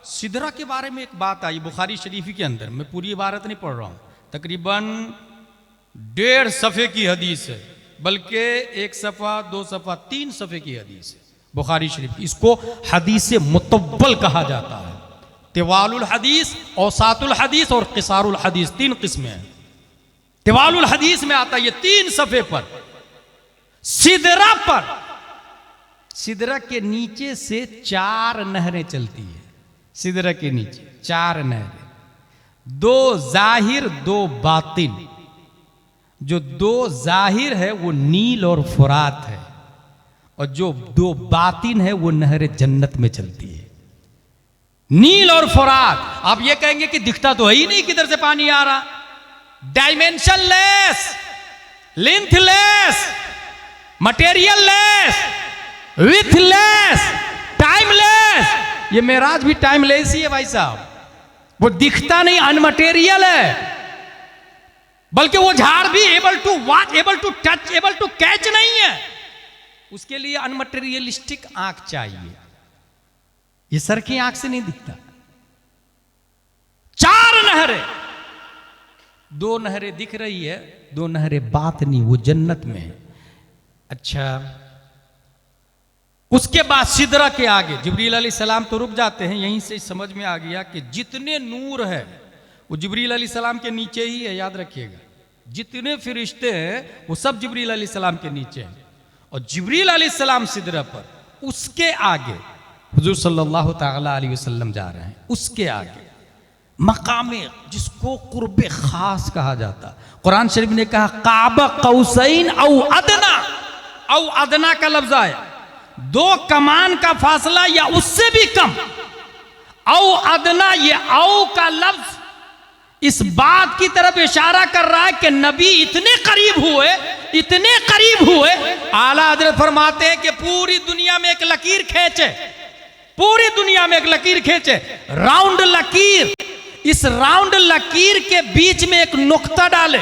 सिदरा के बारे में एक बात आई बुखारी शरीफ के अंदर, मैं पूरी इबारत नहीं पढ़ रहा हूं, तकरीबन 1.5 सफ़े की हदीस है, बल्कि 1 सफ़ा 2 सफ़ा 3 सफ़े की हदीस है बुखारी शरीफ। इसको हदीस मुतव्वल कहा जाता है। तिवालुल हदीस, औसातुल हदीस और क़िसारुल हदीस, 3 किस्में हैं। तिवालुल हदीस में आता है ये 3 सफ़े पर, सिदरा पर, सिदरा के नीचे से 4 नहरें चलती है। सिदरा के नीचे 4 नहरें, 2 जाहिर 2 बातिन। जो 2 जाहिर है वो नील और फुरात है, और जो 2 बातिन है वो नहर जन्नत में चलती है। नील और फुरात। आप ये कहेंगे कि दिखता तो है ही नहीं किधर से पानी आ रहा, डायमेंशनलेस, लेंथलेस, मटेरियललेस, विथलेस, टाइमलेस। ये मेराज भी टाइमलेस ही है भाई साहब। वो दिखता नहीं, अनमटेरियल है, बल्कि वो झाड़ भी able to watch, able to touch, able to catch नहीं है। उसके लिए अनमटेरियलिस्टिक आंख चाहिए। ये सर की आंख से नहीं दिखता। 4 नहरें, 2 नहरें दिख रही है, 2 नहरें बात नहीं, वो जन्नत में है। अच्छा, उसके बाद सिदरा के आगे जिब्रील अलैहिस्सलाम तो रुक जाते हैं। यहीं से समझ में आ गया कि जितने नूर है वो जिब्रील अलैहिस्सलाम के नीचे ही है, याद रखिएगा। जितने फरिश्ते हैं वो सब जिब्रील अलैहिस्सलाम के नीचे हैं। और जिब्रील अलैहिस्सलाम सिदरा पर, उसके आगे हुजूर सल्लल्लाहु तआला अलैहि वसल्लम जा रहे हैं। उसके आगे मकामे, जिसको कुर्बे खास कहा जाता। कुरान शरीफ ने कहा काबा कौसैन औ अदना, औ अदना का लफ्ज आया, 2 कमान का फासला या उससे भी कम। औ अदना, ये औ का लफ्ज इस बात की तरफ इशारा कर रहा है कि नबी इतने करीब हुए, इतने करीब हुए। आला हजरत फरमाते हैं कि पूरी दुनिया में एक लकीर खींचे, पूरी दुनिया में एक लकीर खींचे, राउंड लकीर। इस राउंड लकीर के बीच में एक नुक्ता डाले,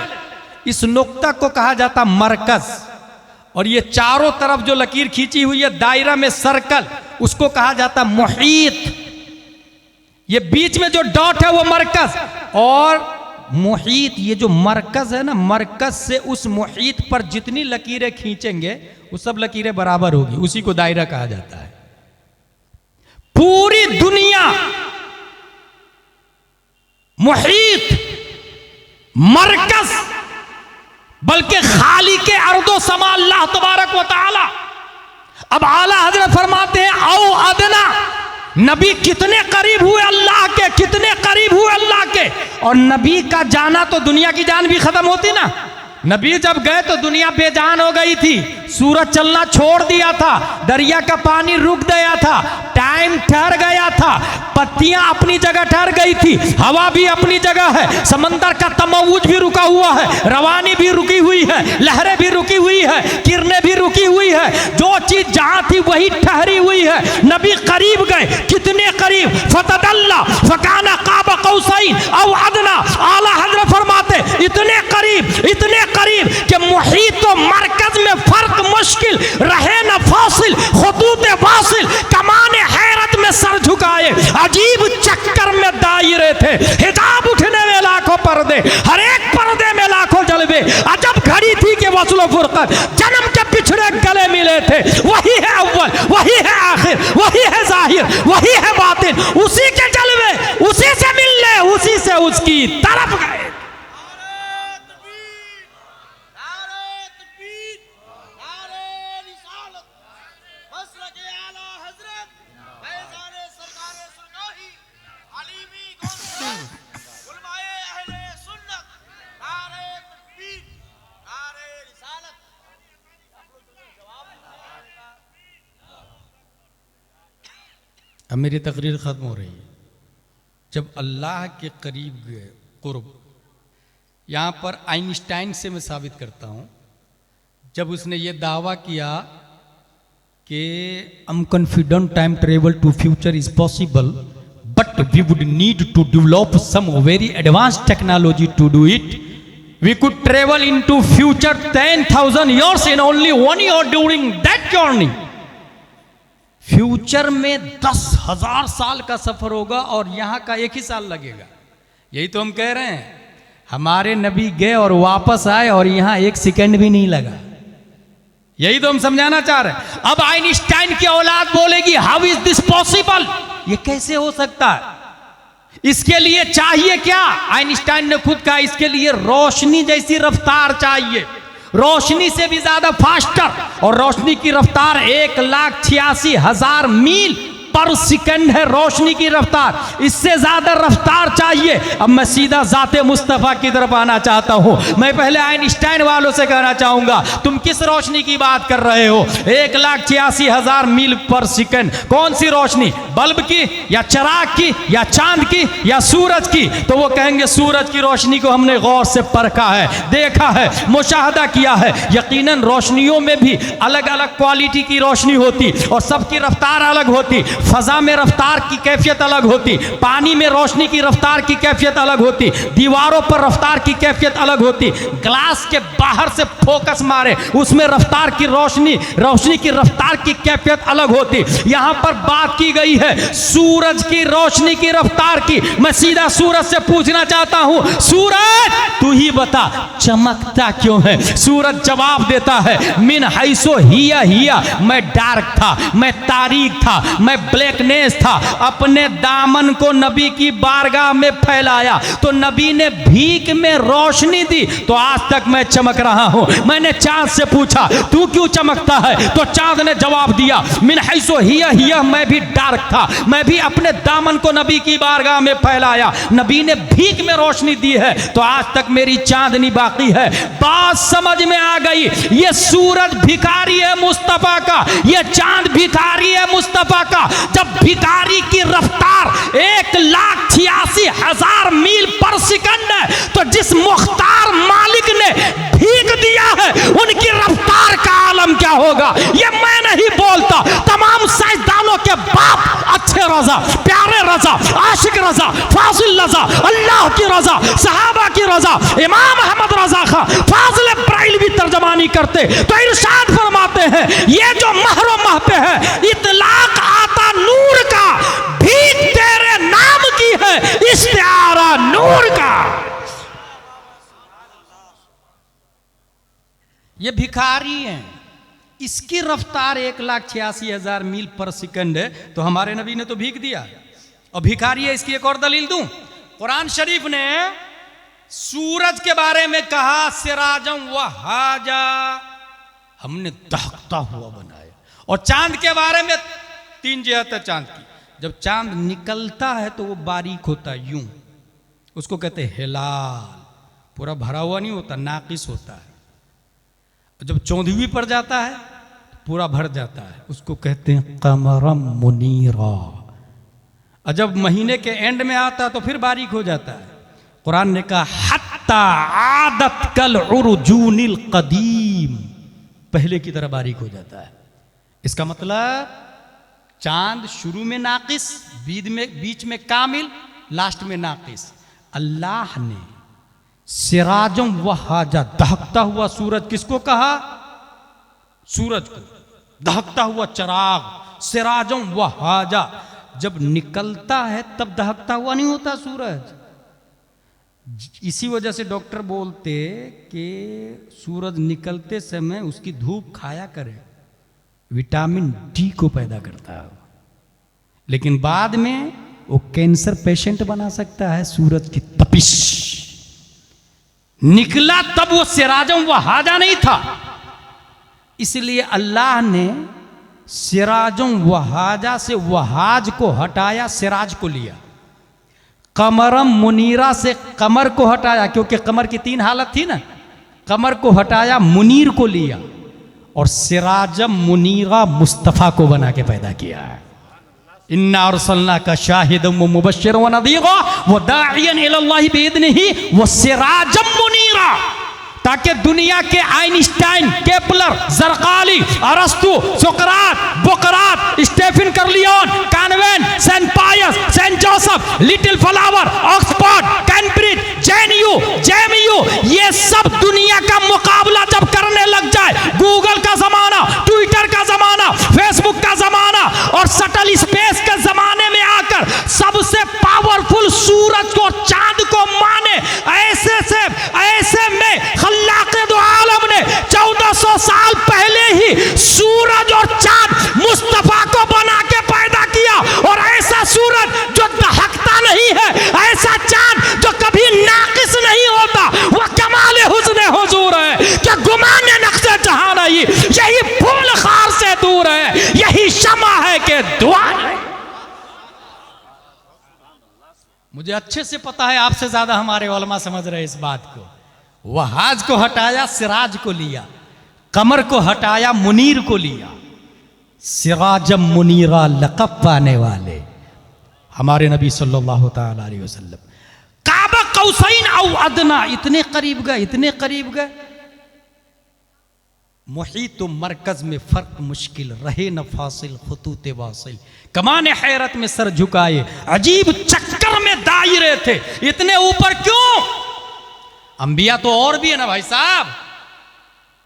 इस नुक्ता को कहा जाता मरकज। और ये चारों तरफ जो लकीर खींची हुई है दायरा में सर्कल, उसको कहा जाता मुहीत। ये बीच में जो डॉट है वो मरकज। और मुहीत, ये जो मरकज है ना, मरकज से उस मुहीत पर जितनी लकीरें खींचेंगे वो सब लकीरें बराबर होगी, उसी को दायरा कहा जाता है। पूरी दुनिया मुहीत, मरकज, बल्कि खाली के अर्दो समा अल्लाह तबारक व तआला। अब आला हजरत फरमाते हैं औ अदना, नबी कितने करीब हुए अल्लाह के, कितने करीब हुए अल्लाह के। और नबी का जाना तो दुनिया की जान भी खत्म होती ना। नबी जब गए तो दुनिया बेजान हो गई थी, सूरज चलना छोड़ दिया था, दरिया का पानी रुक गया था, टाइम ठहर गया था, पत्तियां अपनी जगह ठहर गई थी, हवा भी अपनी जगह है, समंदर का तमव्वुज भी रुका हुआ है, रवानी भी रुकी हुई है, लहरें भी रुकी हुई है, किरणें भी रुकी हुई है। जो चीज जहां थी वही ठहरी हुई है। नबी करीब गए, कितने करीब, फतदल्ला फकाना काबा कौसैन औ अदना। आला हजरत फरमाते इतने करीब कि मुहीत व मरकज में फर्क मुश्किल रहे न फासिल, खुतूत वासिल, कमाने हैरत में सर झुकाए, अजीब चक्कर में दायरे थे, हिजाब उठने में लाखों पर्दे, हर एक पर्दे में लाखों जलवे, अजब घड़ी थी कि वस्ल फुरकत, जन्म के पिछड़े गले मिले थे। वही है अव्वल, वही है आखिर, वही है जाहिर, वही है बातिन, उसी के जलवे, उसी से मिलने, उसी से उसकी तरफ गए। अब मेरी तकरीर ख़त्म हो रही है। जब अल्लाह के करीब गए, कुर्ब, यहाँ पर आइंस्टाइन से मैं साबित करता हूँ। जब उसने ये दावा किया कि I am confident time travel to future is possible, but we would need to develop some very advance technology to do it. We could travel in to future 10,000 years in only 1 year during that journey। Future में 10,000 साल का सफर होगा और यहां का 1 ही साल लगेगा। यही तो हम कह रहे हैं, हमारे नबी गए और वापस आए और यहां 1 सेकंड भी नहीं लगा। यही तो हम समझाना चाह रहे हैं। अब आइंस्टाइन की औलाद बोलेगी हाउ इज दिस पॉसिबल, ये कैसे हो सकता है? इसके लिए चाहिए क्या? आइंस्टाइन ने खुद कहा इसके लिए रोशनी जैसी रफ्तार चाहिए, रोशनी से भी ज्यादा फास्टर। और रोशनी की रफ्तार 1,86,000 मील पर सेकंड है रोशनी की रफ्तार, इससे ज्यादा रफ्तार चाहिए। अब मैं सीधा जाते मुस्तफा की तरफ आना चाहता हूं। मैं पहले आइंस्टाइन वालों से कहना चाहूंगा, तुम किस रोशनी की बात कर रहे हो? 1,86,000 मील पर सेकंड। कौन सी रोशनी? बल्ब की या चिराग की या चांद की या सूरज की? तो वो कहेंगे सूरज की रोशनी को हमने गौर से परखा है, देखा है, मुशाहदा किया है। यकीनन रोशनियों में भी अलग अलग क्वालिटी की रोशनी होती और सबकी रफ्तार अलग होती। फजा में रफ्तार की कैफियत अलग होती, पानी में रोशनी की रफ्तार की कैफियत अलग होती, दीवारों पर रफ्तार की कैफियत अलग होती। ग्लास के बाहर से फोकस मारे उसमें रफ्तार की रोशनी की रफ्तार की कैफियत अलग होती। यहां पर बात की गई है सूरज की रोशनी की रफ्तार की। मैं सीधा सूरज से पूछना चाहता हूं, सूरज तू ही बता चमकता क्यों है? सूरज जवाब देता है, मिन हैसो हिया, मैं डार्क था, मैं तारीक था, मैं ब्लैकनेस था। अपने दामन को नबी की बारगाह में फैलाया तो नबी ने भीख में रोशनी दी, तो आज तक मैं चमक रहा हूं। मैंने चांद से पूछा तू क्यों चमकता है, तो चांद ने जवाब दिया, मिन हैसो हिया, मैं भी डार्क था, मैं भी अपने दामन को नबी की बारगाह में फैलाया। नबी ने भीख में रोशनी दी है तो आज तक मेरी चांदनी बाकी है। बात समझ में आ गई। ये सूरज भिखारी है मुस्तफा का, ये चांद भिखारी है मुस्तफा का। जब भिखारी की रफ्तार 1,86,000 मील पर सेकंड है तो जिस मुख्तार मालिक ने भीख दिया है उनकी रफ्तार का आलम क्या होगा? ये मैं नहीं बोलता, तमाम साइंसदानों के बाप अच्छे रजा, प्यारे रजा, आशिक रजा, फाजिल रजा, अल्लाह की रजा, सहाबा की रजा, इमाम अहमद रजा खां फाजिल ब्राइल भी तर्जमानी करते तो इरशाद फरमाते हैं, ये जो महरो मह पे है इतलाक आता नूर का, भीख तेरे नाम की है इस्तिआरा नूर का। ये भिखारी हैं, इसकी रफ्तार 1,86,000 मील पर सेकंड है तो हमारे नबी ने तो भीख दिया और भिखारी है। इसकी एक और दलील दूं, कुरान शरीफ ने सूरज के बारे में कहा, सिराजम वहाजा, हमने दहकता हुआ बनाया। और चांद के बारे में 3 जिहत है चांद की। जब चांद निकलता है तो वो बारीक होता है, यूं, उसको कहते हैं हिलाल, पूरा भरा हुआ नहीं होता, नाकिस होता है। जब चौंधवी पर जाता है तो पूरा भर जाता है, उसको कहते हैं कमरम मुनीरा। और जब महीने के एंड में आता है तो फिर बारीक हो जाता है। कुरान ने कहा हत्ता आदत कल उर्जूनिल कदीम, पहले की तरह बारीक हो जाता है। इसका मतलब चांद शुरू में नाकिस, बीच में कामिल, लास्ट में नाकिस। अल्लाह ने सिराजम वहाजा, दहकता हुआ सूरज किसको कहा? सूरज को, दहकता हुआ चिराग, सिराजम वहाजा। जब निकलता है तब दहकता हुआ नहीं होता सूरज। इसी वजह से डॉक्टर बोलते कि सूरज निकलते समय उसकी धूप खाया करे, विटामिन डी को पैदा करता है। लेकिन बाद में वो कैंसर पेशेंट बना सकता है सूरज की तपिश। निकला तब वो सिराजम वहाजा नहीं था, इसलिए अल्लाह ने सिराजम वहाजा से वहाज को हटाया, सिराज को लिया। कमरम मुनीरा से कमर को हटाया, क्योंकि कमर की 3 हालत थी ना, कमर को हटाया, मुनीर को लिया और सिराजम मुनीरा मुस्तफ़ा को बना के पैदा किया है। इन्ना अरसलना का शाहिदम व मुबश्शिरन व नज़ीरा व दाइयन इलल्लाहि बिइज़निही व सिराजम मुनीरा, ताकि दुनिया के आइंस्टाइन, केपलर, जरकाली, अरस्तु, सुकरात, बोकरात, स्टेफन कर्लियन, convent, Saint Pius, Saint Joseph, Little Flower, Oxford, Cambridge, JMU, ये सब दुनिया का मुकाबला जब करने लग जाए, गूगल का जमाना, ट्विटर का जमाना, फेसबुक का जमाना और सटल स्पेस के जमाने में आकर सबसे पावरफुल सूरज को, चांद को माने, ऐसे में खल्लाक़े दो आलम ने 1400 साल पहले ही सूरज और चांद मुस्तफा को बना के पैदा किया। और ऐसा सूरज जो दहकता नहीं है, ऐसा चांद जो कभी नाकिस नहीं होता, वह कमाल हुस्न हुजूर है क्या गुमान नक्शे जहां नहीं। यही फूल खार से दूर है, यही शमा है कि दुआ है। मुझे अच्छे से पता है, आपसे ज्यादा हमारे उलमा समझ रहे इस बात को। वहाज को हटाया, सिराज को लिया, कमर को हटाया, मुनीर को लिया। सिराजम मुनीरा लक़ब पाने वाले हमारे नबी सल्लल्लाहु ताला अलैहि वसल्लम काबा कौसैन औ अदना, इतने करीब गए, इतने करीब गए। मुहीत मरकज में फर्क मुश्किल, रहे न फासिल खुतूत वासिल। कमाने हैरत में सर झुकाए, अजीब चक्कर में दायरे थे, इतने ऊपर क्यों? अंबिया तो और भी है ना भाई साहब।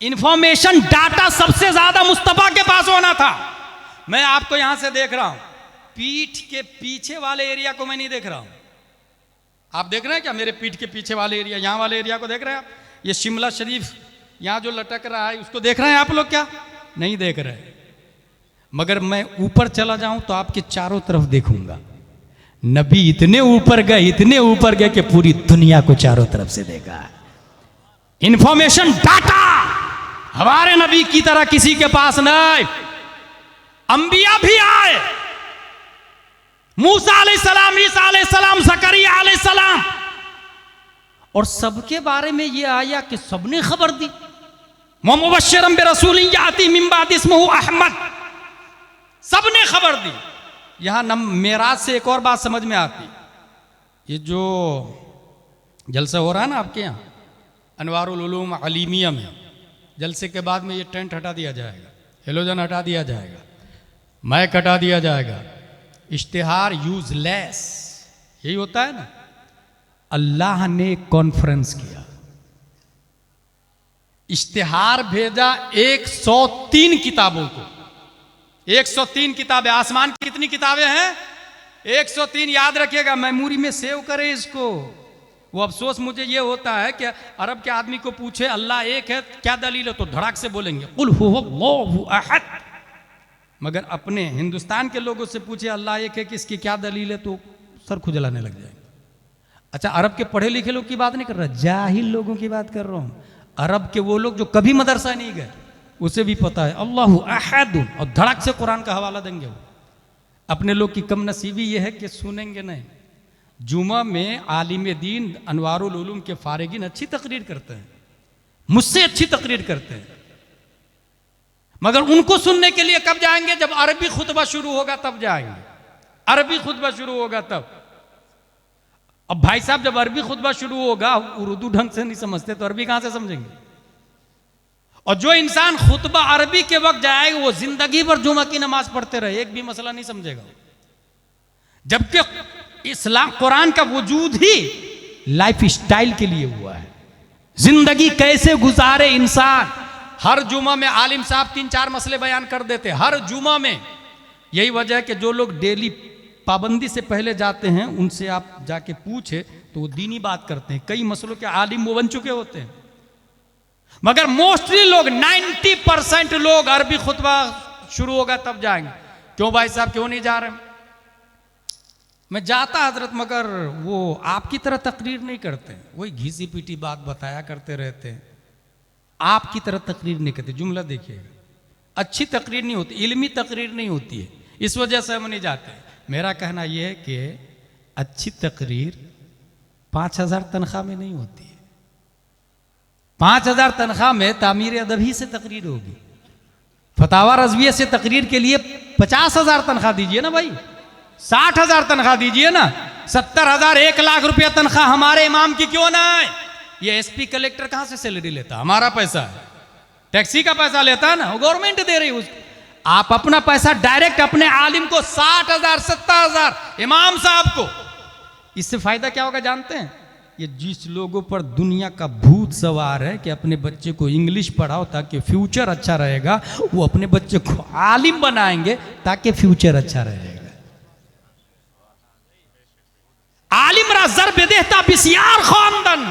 इंफॉर्मेशन डाटा सबसे ज्यादा मुस्तफा के पास होना था। मैं आपको यहां से देख रहा हूं, पीठ के पीछे वाले एरिया को मैं नहीं देख रहा हूं। आप देख रहे हैं क्या मेरे पीठ के पीछे वाले एरिया, यहां वाले एरिया को देख रहे हैं आप? ये शिमला शरीफ यहां जो लटक रहा है उसको देख रहे हैं आप लोग? क्या नहीं देख रहे? मगर मैं ऊपर चला जाऊं तो आपके चारों तरफ देखूंगा। नबी इतने ऊपर गए, इतने ऊपर गए कि पूरी दुनिया को चारों तरफ से देखा। इंफॉर्मेशन डाटा हमारे नबी की तरह किसी के पास नहीं। अंबिया भी आए, मूसा अलैहिस्सलाम, ईसा अलैहिस्सलाम, ज़करिया अलैहिस्सलाम, और सबके बारे में यह आया कि सबने खबर दी। मुबश्शिरन बिरसूलिन याती मिन बाद इस्मुहु अहमद, सबने खबर दी। यहां मेराज से एक और बात समझ में आती, ये जो जलसा हो रहा है ना आपके यहाँ अनवारुल उलूम अलीमिया में, जलसे के बाद में ये टेंट हटा दिया जाएगा, हेलोजन हटा दिया जाएगा, माइक हटा दिया जाएगा, इश्तिहार यूजलेस, यही होता है ना। अल्लाह ने कॉन्फ्रेंस किया, इश्तिहार भेजा 103 किताबों को। 103 किताबें, आसमान की कितनी किताबें हैं? 103। याद रखिएगा, मेमोरी में सेव करें इसको। वो अफसोस मुझे ये होता है कि अरब के आदमी को पूछे अल्लाह एक है, क्या दलील है, तो धड़ाक से बोलेंगे कुल हुवल्लाहु अहद। मगर अपने हिंदुस्तान के लोगों से पूछे अल्लाह एक है कि इसकी क्या दलील है, तो सर खुजलाने लग जाएंगे। अच्छा, अरब के पढ़े लिखे लोग की बात नहीं कर रहा, जाहिल लोगों की बात कर रहा हूं। अरब के वो लोग जो कभी मदरसा नहीं गए, उसे भी पता है अल्लाहु अहद, और धड़क से कुरान का हवाला देंगे वो। अपने लोग की कम नसीबी ये है कि सुनेंगे नहीं। जुमा में आलिम दीन अनवारुल उलूम के फारिगिन अच्छी तकरीर करते हैं, मुझसे अच्छी तकरीर करते हैं, मगर उनको सुनने के लिए कब जाएंगे? जब अरबी खुतबा शुरू होगा तब जाएंगे। अरबी खुतबा शुरू होगा तब। अब भाई साहब, जब अरबी खुतबा शुरू होगा, उर्दू ढंग से नहीं समझते तो अरबी कहां से समझेंगे? और जो इंसान खुतबा अरबी के वक्त जाएगा वो जिंदगी भर जुमा की नमाज पढ़ते रहे, एक भी मसला नहीं समझेगा। जबकि इस्लाम कुरान का वजूद ही लाइफ स्टाइल के लिए हुआ है, जिंदगी कैसे गुजारे इंसान। हर जुमा में आलिम साहब 3-4 मसले बयान कर देते, हर जुमा में। यही वजह है कि जो लोग डेली पाबंदी से पहले जाते हैं, उनसे आप जाके पूछे तो वो दीनी बात करते हैं। कई मसलों के आलिम वो बन चुके होते हैं। मगर मोस्टली लोग 90% लोग अरबी खुतबा शुरू होगा तब जाएंगे। क्यों भाई साहब, क्यों नहीं जा रहे? मैं जाता हजरत, मगर वो आपकी तरह तकरीर नहीं करते, वही घिसी पीटी बात बताया करते रहते हैं। आपकी तरह तकरीर नहीं करते। जुमला देखिएगा, अच्छी तकरीर नहीं होती, इल्मी तकरीर नहीं होती है, इस वजह से हम नहीं जाते। मेरा कहना यह है कि अच्छी तकरीर 5000 तनख्वाह में नहीं होती है। 5000 तनख्वाह में तामीर अदब ही से तकरीर होगी। फतावा रज़विया से तकरीर के लिए 50,000 तनख्वाह दीजिए ना भाई, 60,000 तनख्वाह दीजिए ना, 70,000 1 लाख रुपया तनख्वाह हमारे इमाम की क्यों ना है? ये एसपी कलेक्टर कहां से सैलरी लेता? हमारा पैसा है, टैक्सी का पैसा लेता है ना, गवर्नमेंट दे रही है उसको। आप अपना पैसा डायरेक्ट अपने आलिम को 60,000 70,000 इमाम साहब को, इससे फायदा क्या होगा जानते हैं? ये जिस लोगों पर दुनिया का भूत सवार है कि अपने बच्चे को इंग्लिश पढ़ाओ ताकि फ्यूचर अच्छा रहेगा, वो अपने बच्चे को आलिम बनाएंगे ताकि फ्यूचर अच्छा रहेगा। आलिम रा जर बेदेहता बिसियार खानदन।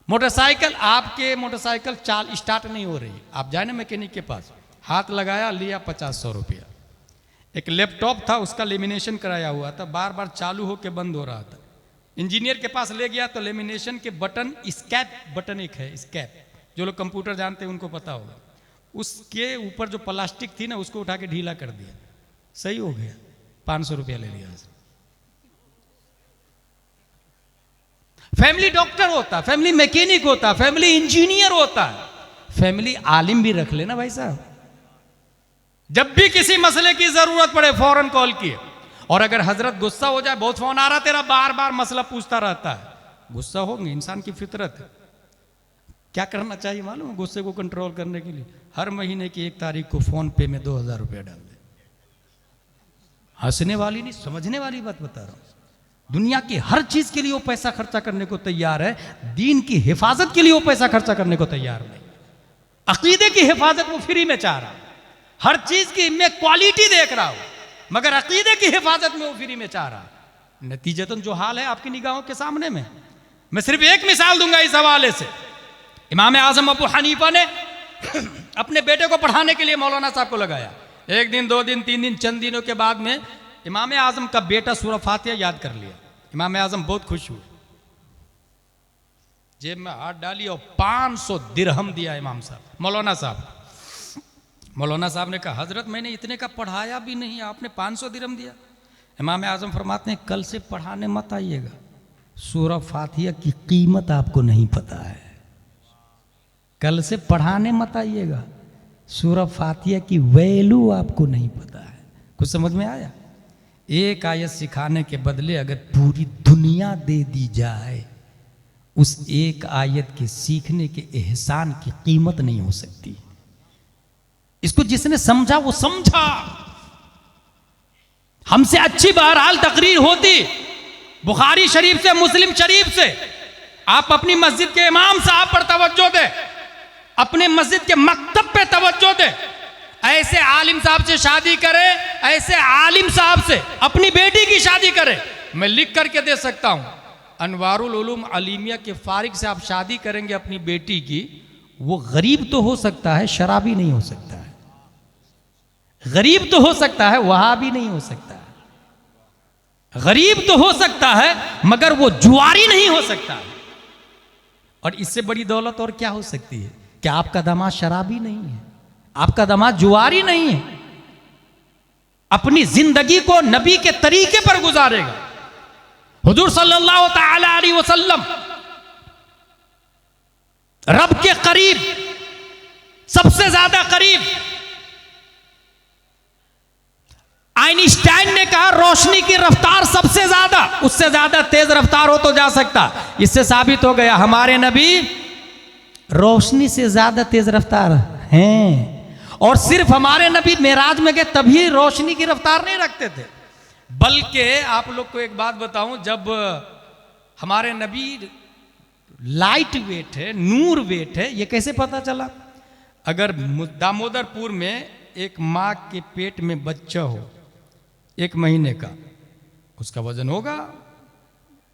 मोटरसाइकिल, आपके मोटरसाइकिल चाल स्टार्ट नहीं हो रही, आप जाए ना मैकेनिक के पास, हाथ लगाया, लिया 50-100 रुपया। एक लैपटॉप था, उसका लेमिनेशन कराया हुआ था, बार बार चालू होकर बंद हो रहा था। इंजीनियर के पास ले गया तो लेमिनेशन के बटन, स्कैप बटन एक है, स्कैप, जो लोग कंप्यूटर जानते हैं उनको पता होगा, उसके ऊपर जो प्लास्टिक थी ना उसको उठा के ढीला कर दिया, सही हो गया, 500 रुपया ले लिया। फैमिली डॉक्टर होता, फैमिली मैकेनिक होता, फैमिली इंजीनियर होता है, फैमिली आलिम भी रख लेना भाई साहब। जब भी किसी मसले की जरूरत पड़े फौरन कॉल किए। और अगर हजरत गुस्सा हो जाए, बहुत फोन आ रहा तेरा, बार बार मसला पूछता रहता है, गुस्सा होंगे, इंसान की फितरत है। क्या करना चाहिए मालूम है गुस्से को कंट्रोल करने के लिए? हर महीने की 1 तारीख को फोन पे में 2000 रुपया डाल दे। हंसने वाली नहीं, समझने वाली बात बता रहा हूं। दुनिया की हर चीज के लिए वो पैसा खर्चा करने को तैयार है, दीन की हिफाजत के लिए वो पैसा खर्चा करने को तैयार नहीं। अकीदे की हिफाजत वो फ्री में चाह रहा है, हर चीज की मैं क्वालिटी देख रहा हूं, मगर अकीदे की हिफाजत में वो फ्री में चाह रहा है। नतीजतन जो हाल है आपकी निगाहों के सामने में। मैं सिर्फ एक मिसाल दूंगा इस हवाले से। इमाम आजम अबू हनीफा ने अपने बेटे को पढ़ाने के लिए मौलाना साहब को लगाया। 1 दिन 2 दिन 3 दिन, चंद दिनों के बाद में इमाम आजम का बेटा सूरह फातिहा याद कर लिया। इमाम आजम बहुत खुश हुए, जेब में हाथ डाली और 500 दिरहम दिया इमाम साहब, मौलाना साहब। मौलाना साहब ने कहा हजरत मैंने इतने का पढ़ाया भी नहीं, आपने 500 दिरहम दिया। इमाम आजम फरमाते हैं कल से पढ़ाने मत आइएगा, सूरह फातिहा की कीमत आपको नहीं पता है। कल से पढ़ाने मत आइएगा, सूरह फातिहा की वैल्यू आपको नहीं पता है। कुछ समझ में आया? एक आयत सिखाने के बदले अगर पूरी दुनिया दे दी जाए, उस एक आयत के सीखने के एहसान की कीमत नहीं हो सकती। इसको जिसने समझा वो समझा। हमसे अच्छी बहरहाल तकरीर होती बुखारी शरीफ से, मुस्लिम शरीफ से। आप अपनी मस्जिद के इमाम साहब पर तवज्जो दे, अपने मस्जिद के मकतब पे तवज्जो दे। ऐसे आलिम साहब से शादी करे, ऐसे आलिम साहब से अपनी बेटी की शादी करे। मैं लिख करके दे सकता हूं, अनवारुल उलूम अलीमिया के फारिग से आप शादी करेंगे अपनी बेटी की, वो गरीब तो हो सकता है, शराबी नहीं हो सकता है। गरीब तो हो सकता है, वहाबी नहीं हो सकता है। गरीब तो हो सकता है, मगर वो जुआरी नहीं हो सकता है। और इससे बड़ी दौलत और क्या हो सकती है? क्या आपका दामाद शराबी नहीं है, आपका दामाद जुआरी नहीं है, अपनी जिंदगी को नबी के तरीके पर गुजारेगा। हुजूर सल्लल्लाहु तआला अलैहि वसल्लम रब के करीब, सबसे ज्यादा करीब। आइंस्टाइन ने कहा रोशनी की रफ्तार सबसे ज्यादा, उससे ज्यादा तेज रफ्तार हो तो जा सकता। इससे साबित हो गया हमारे नबी रोशनी से ज्यादा तेज रफ्तार हैं। और सिर्फ हमारे नबी मेराज में गए तभी रोशनी की रफ्तार नहीं रखते थे, बल्कि आप लोग को एक बात बताऊं, जब हमारे नबी लाइट वेट है, नूर वेट है, ये कैसे पता चला? अगर दामोदरपुर में एक माँ के पेट में बच्चा हो 1 महीने का, उसका वजन होगा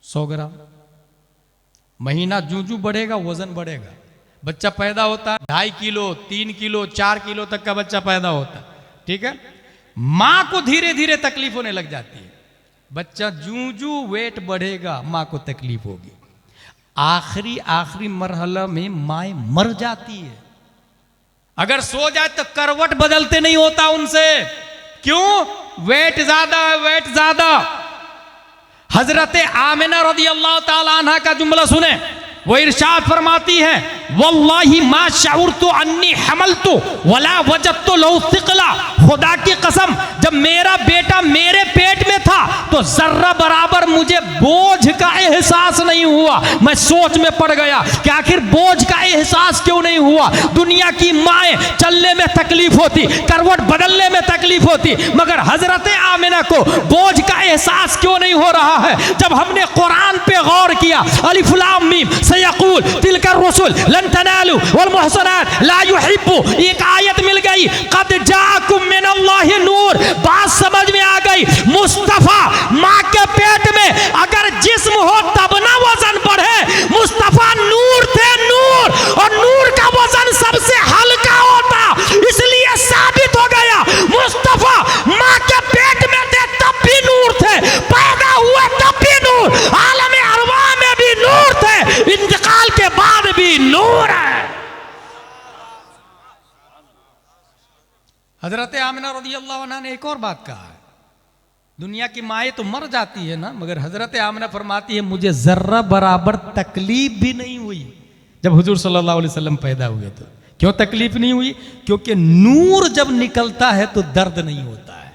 100 ग्राम। महीना जूं जूं बढ़ेगा वजन बढ़ेगा। बच्चा पैदा होता है 2.5 किलो 3 किलो 4 किलो तक का बच्चा पैदा होता है, ठीक है। माँ को धीरे धीरे तकलीफ होने लग जाती है। बच्चा जूं जूं वेट बढ़ेगा माँ को तकलीफ होगी। आखिरी मरहला में माँ मर जाती है। अगर सो जाए तो करवट बदलते नहीं होता उनसे। क्यों? वेट ज्यादा है, वेट ज्यादा। हजरत आमिना रज़ियल्लाहु ताला अन्हा का जुमला सुने, वो इरशाद फरमाती हैं वल्लाही मा शऊरतु अन्नी हमलतु वला वजदतु लहु सिक़ला। खुदा की कसम, जब मेरा बेटा मेरे पेट में था तो जर्रा बराबर मुझे बोझ का एहसास नहीं हुआ। मैं सोच में पड़ गया कि आखिर बोझ का एहसास क्यों नहीं हुआ। दुनिया की माएँ चलने में तकलीफ होती, करवट बदलने में तकलीफ होती, मगर हजरत आमिना को बोझ का एहसास क्यों नहीं हो रहा है? जब हमने कुरान पे गौर किया, अलिफ लाम मीम सयक़ूल तिलका रसूल लन तनालू वल मुहसनात ला युहिब्बु, एक आयत मिल गई, कद जाकुम मिनल्लाहि नूर। बात समझ में आ गई। मुस्तफा माँ के पेट में अगर जिस्म हो तब ना वजन बढ़े। मुस्तफा नूर थे, नूर, और नूर का वजन सबसे हल्का होता, इसलिए साबित हो गया मुस्तफा माँ के पेट में थे तब भी नूर थे, पैदा हुए तब भी नूर, आलम अरवा में भी नूर थे, इंतकाल के बाद भी नूर है। हजरत आमिना रज़ियल्लाहु अन्हा ने एक और बात कहा है, दुनिया की माएँ तो मर जाती है ना, मगर हजरत आमना फरमाती है मुझे जर्रा बराबर तकलीफ भी नहीं हुई जब हुजूर सल्लल्लाहु अलैहि वसल्लम पैदा हुए। तो क्यों तकलीफ नहीं हुई? क्योंकि नूर जब निकलता है तो दर्द नहीं होता है।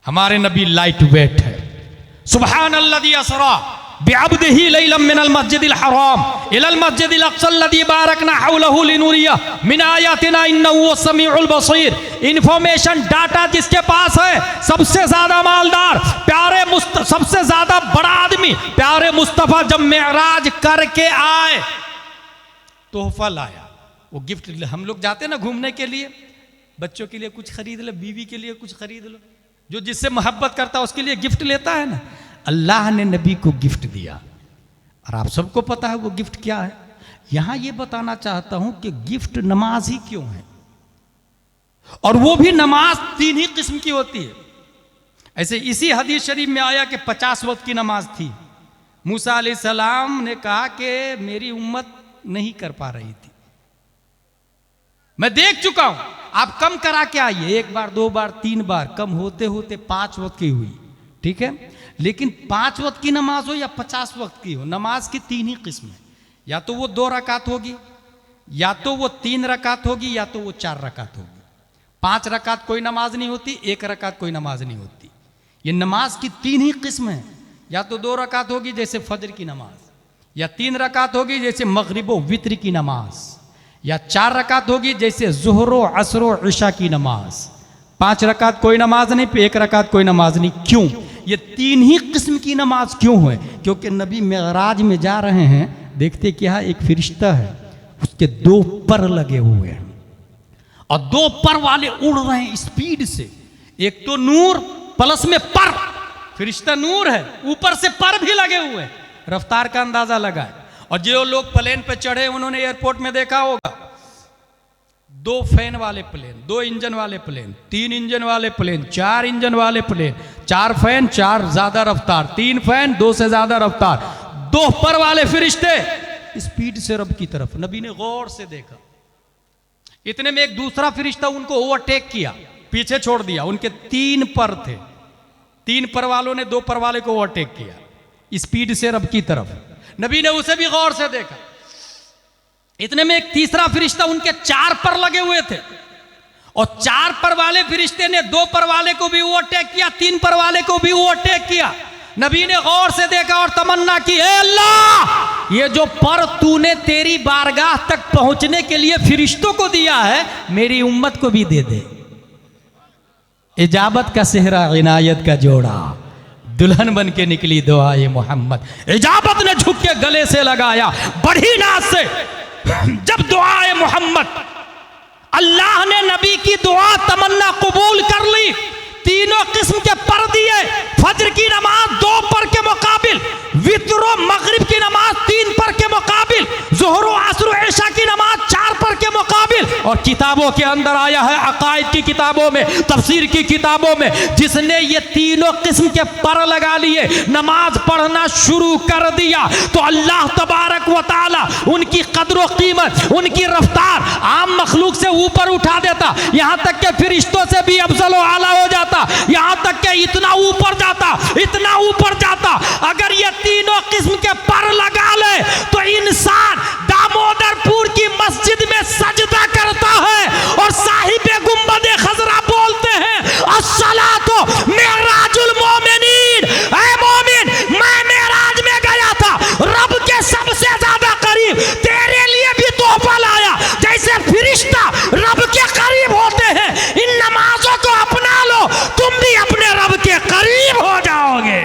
हमारे नबी लाइट वेट है। सुब्हानल्लज़ी असरा बिअब्दिही लैलन मिनल मस्जिदिल हराम इलल मस्जिदिल अक़्सल्लज़ी बारकना हौलहु लिनुरियह मिन आयातिना इन्नहु वस्समीउल बसीर। इंफॉर्मेशन डाटा जिसके पास है, सबसे ज्यादा मालदार, सबसे ज्यादा बड़ा आदमी प्यारे मुस्तफा जब मेराज करके आए, तोहफा लाया, वो गिफ्ट। हम लोग जाते ना घूमने के लिए, बच्चों के लिए कुछ खरीद लो, बीवी के लिए कुछ खरीद लो, जो जिससे मोहब्बत करता है उसके लिए गिफ्ट लेता है ना। अल्लाह ने नबी को गिफ्ट दिया और आप सबको पता है वो गिफ्ट क्या है। यहां ये बताना चाहता हूं कि गिफ्ट नमाज ही क्यों है, और वो भी नमाज 3 ही किस्म की होती है। ऐसे इसी हदीस शरीफ में आया कि 50 वक्त की नमाज थी। मूसा अलैहिस्सलाम ने कहा कि मेरी उम्मत नहीं कर पा रही थी, मैं देख चुका हूं, आप कम करा के आइए, 1 बार 2 बार 3 बार, कम होते होते 5 वक्त की हुई, ठीक है। लेकिन 5 वक्त की नमाज हो या 50 वक्त की हो, नमाज की 3 ही किस्म है। या तो वो 2 रकात होगी, या तो वो 3 रकात होगी, या तो वो 4 रकात होगी। 5 रकात कोई नमाज नहीं होती, 1 रकात कोई नमाज नहीं होती। ये नमाज की 3 ही किस्म है। या तो 2 रकात होगी जैसे फजर की नमाज, या 3 रकात होगी जैसे मगरिबो वित्र की नमाज, या 4 रकात होगी जैसे ज़ुहरो असरो इशा की नमाज। 5 रकात कोई नमाज नहीं, 1 रकात कोई नमाज नहीं। क्यों? ये 3 ही किस्म की नमाज क्यों है? क्योंकि नबी मेराज में जा रहे हैं, देखते क्या एक फरिश्ता है, उसके 2 पर लगे हुए हैं और 2 पर वाले उड़ रहे हैं स्पीड से। एक तो नूर प्लस में पर, फरिश्ता नूर है, ऊपर से पर भी लगे हुए हैं, रफ्तार का अंदाजा लगाए। और जो लोग प्लेन पे चढ़े उन्होंने एयरपोर्ट में देखा होगा, 2 फैन वाले प्लेन, 2 इंजन वाले प्लेन, 3 इंजन वाले प्लेन, 4 इंजन वाले प्लेन, 4 फैन 4 ज्यादा रफ्तार, 3 फैन 2 से ज्यादा रफ्तार, 2 पर वाले फरिश्ते स्पीड से रब की तरफ। नबी ने गौर से देखा। इतने में एक दूसरा फरिश्ता उनको ओवरटेक किया, पीछे छोड़ दिया। उनके 3 पर थे, 3 पर वालों ने 2 पर वाले को ओवरटेक किया स्पीड से रब की तरफ। नबी ने उसे भी गौर से देखा। इतने में एक तीसरा फरिश्ता उनके 4 पर लगे हुए थे, और 4 पर वाले फरिश्ते ने 2 पर वाले को भी ओवरटेक किया, 3 पर वाले को भी ओवरटेक किया। नबी ने गौर से देखा और तमन्ना की, ए अल्लाह, ये जो पर तूने तेरी बारगाह तक पहुंचने के लिए फरिश्तों को दिया है, मेरी उम्मत को भी दे दे। इजाबत का सेहरा, इनायत का जोड़ा, दुल्हन बन के निकली दुआए मोहम्मद। इजाबत ने झुक के गले से लगाया बड़ी नाज से, जब दुआए मोहम्मद, अल्लाह ने नबी की दुआ तमन्ना कबूल कर ली। 3 किस्म के पर दिए। फजर की नमाज 2 पर के मुकाबिल, वित्रो मगरिब की नमाज 3 पर के मुकाबिल, ज़ोहरो असरो इशा की नमाज 4 पर के मुकाबिल। और किताबों के अंदर आया है, अकायद की किताबों में, तफसीर की किताबों में, जिसने ये 3 किस्म के पर लगा लिए, नमाज पढ़ना शुरू कर दिया, तो अल्लाह तबारक व तआला उनकी कद्र कीमत, उनकी रफ्तार आम मखलूक से ऊपर उठा देता। यहां तक के फरिश्तों से भी अफजल व आला हो जाता, यहां तक के इतना ऊपर जाता, इतना ऊपर जाता। अगर ये 3 किस्म के पर लगा ले तो इंसान दामोदरपुर की मस्जिद में सजदा करता है और साहिबे गुंबदे खजरा बोलते हैं, अस्सलातो मेराजुल मोमिनीन। ऐ मोमिन, मैं मेराज में गया था, रब के सबसे ज्यादा करीब, तेरे लिए भी तोहफा लाया। जैसे फरिश्ता रब के करीब होते हैं, इन नमाजों को अपना लो, तुम भी अपने रब के करीब हो जाओगे।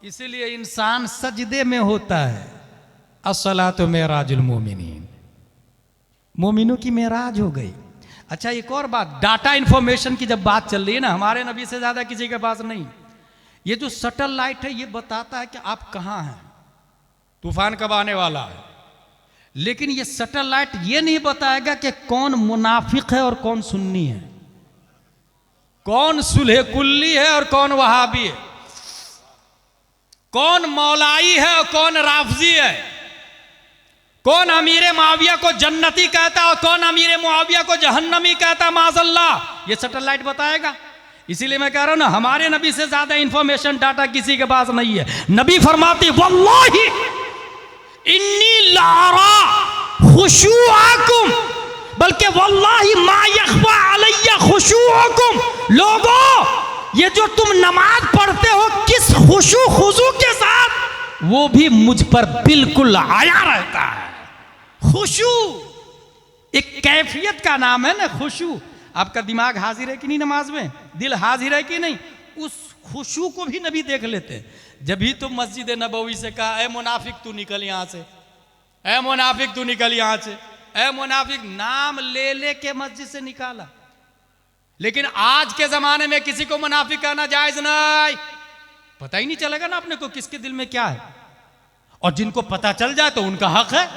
इसीलिए इंसान सजदे में होता है। अस्सलातु मेराजुल मोमिनीन, मोमिनों की मेराज हो गई। अच्छा, एक और बात, डाटा इंफॉर्मेशन की जब बात चल रही है ना, हमारे नबी से ज्यादा किसी के पास नहीं। ये जो सैटेलाइट है ये बताता है कि आप कहां हैं, तूफान कब आने वाला है। लेकिन ये सैटेलाइट ये नहीं बताएगा कि कौन मुनाफिक है और कौन सुन्नी है, कौन सुलह कुल्ली है और कौन वहाबी है, कौन मौलाई है और कौन राफजी है, कौन अमीर मुआविया को जन्नती कहता और कौन अमीर मुआविया को जहन्नमी कहता, माज़अल्लाह। ये सैटेलाइट बताएगा। इसीलिए मैं कह रहा हूं ना, हमारे नबी से ज्यादा इंफॉर्मेशन डाटा किसी के पास नहीं है। नबी फरमाते वल्लाही इन्नी लारा खुशूआकुम, बल्कि वल्लाही मा यख्फा अलैया खुशूअकुम। लोगों, ये जो तुम नमाज पढ़ते हो किस खुशू खुजू के साथ, वो भी मुझ पर बिल्कुल आया रहता है। खुशू एक कैफियत का नाम है ना, खुशू। आपका दिमाग हाजिर है कि नहीं नमाज में, दिल हाजिर है कि नहीं, उस खुशू को भी नबी देख लेते हैं। जब भी तुम मस्जिद नबवी से कहा ए मुनाफिक तू निकल यहां से, ए मुनाफिक तू निकल यहां से, ए मुनाफिक, नाम ले ले के मस्जिद से निकाला। लेकिन आज के जमाने में किसी को मुनाफिक कहना जायज नहीं, पता ही नहीं चलेगा ना अपने को किसके दिल में क्या है। और जिनको पता चल जाए तो उनका हक है,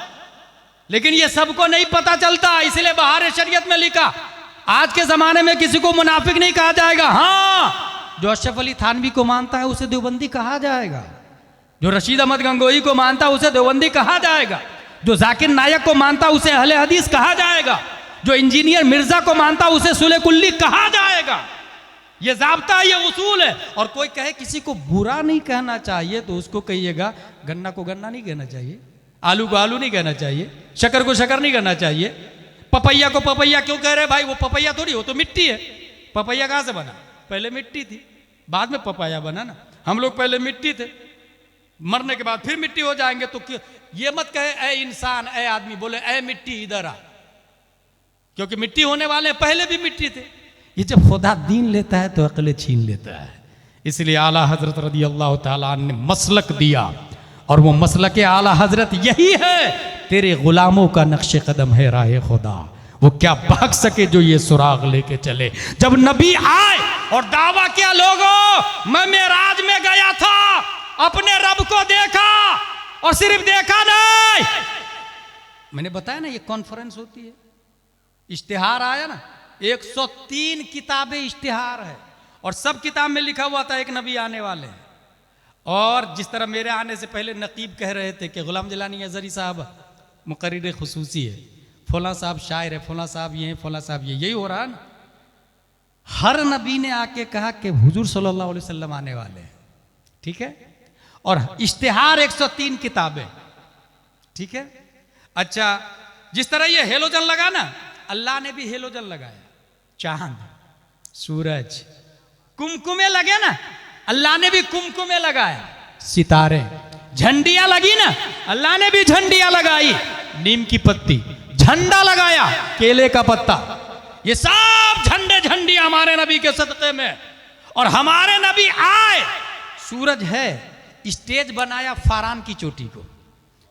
लेकिन ये सबको नहीं पता चलता, इसलिए बाहर शरीयत में लिखा आज के जमाने में किसी को मुनाफिक नहीं कहा जाएगा। हाँ, जो अशरफ अली थानवी को मानता है उसे देवबंदी कहा जाएगा, जो रशीद अहमद गंगोही को मानता है उसे देवबंदी कहा जाएगा, जो जाकिर नायक को मानता है उसे अहले हदीस कहा जाएगा, जो इंजीनियर मिर्जा को मानता है उसे सुले कुल्ली कहा जाएगा। ये ज़ाब्ता है, ये उसूल है। और कोई कहे किसी को बुरा नहीं कहना चाहिए तो उसको कहिएगा गन्ना को गन्ना नहीं कहना चाहिए, आलू को आलू नहीं कहना चाहिए, शक्कर को शक्कर नहीं कहना चाहिए, पपैया को पपैया क्यों कह रहे भाई, वो पपैया थोड़ी, वो तो मिट्टी है। पपैया कहाँ से बना, पहले मिट्टी थी बाद में पपाया बना ना। हम लोग पहले मिट्टी थे, मरने के बाद फिर मिट्टी हो जाएंगे। तो ये मत कहे ए इंसान, ए आदमी, बोले ए मिट्टी इधर आ, क्योंकि मिट्टी होने वाले पहले भी मिट्टी थे। ये जब खुदा दीन लेता है तो अकल छीन लेता है। इसलिए आला हजरत रदी अल्लाह ताला ने मसलक दिया, और वो मसलक आला हजरत यही है, तेरे गुलामों का नक्शे कदम है राह खुदा। वो क्या भाग सके जो ये सुराग लेके चले। जब नबी आए और दावा किया, लोगों मैं मेराज में गया था, अपने रब को देखा, और सिर्फ देखा नहीं, मैंने बताया ना ये कॉन्फ्रेंस होती है, इश्तिहार आया ना, 103 किताबें इश्तिहार है, और सब किताब में लिखा हुआ था एक नबी आने वाले हैं। और जिस तरह मेरे आने से पहले नकीब कह रहे थे कि गुलाम जलानी अज़हरी साहब मुकर्रिर खुसूसी है, फला साहब शायर है, फला साहब ये हैं, फला साहब ये, यही हो रहा है ना। हर नबी ने आके कहा कि हुजूर सल्लल्लाहु अलैहि वसल्लम आने वाले हैं, ठीक है। और इश्तिहार 103 किताबें, ठीक है। अच्छा, जिस तरह ये हेलोजन लगा ना, अल्लाह ने भी हेलोजन लगाया, चांद सूरज कुमकुमे लगे ना, अल्लाह ने भी कुमकुमे लगाया, सितारे, झंडियां लगी ना, अल्लाह ने भी झंडियां लगाई, नीम की पत्ती, झंडा लगाया, केले का पत्ता, ये सब झंडे झंडियां हमारे नबी के सदक़े में। और हमारे नबी आए, सूरज है, स्टेज बनाया फारान की चोटी को,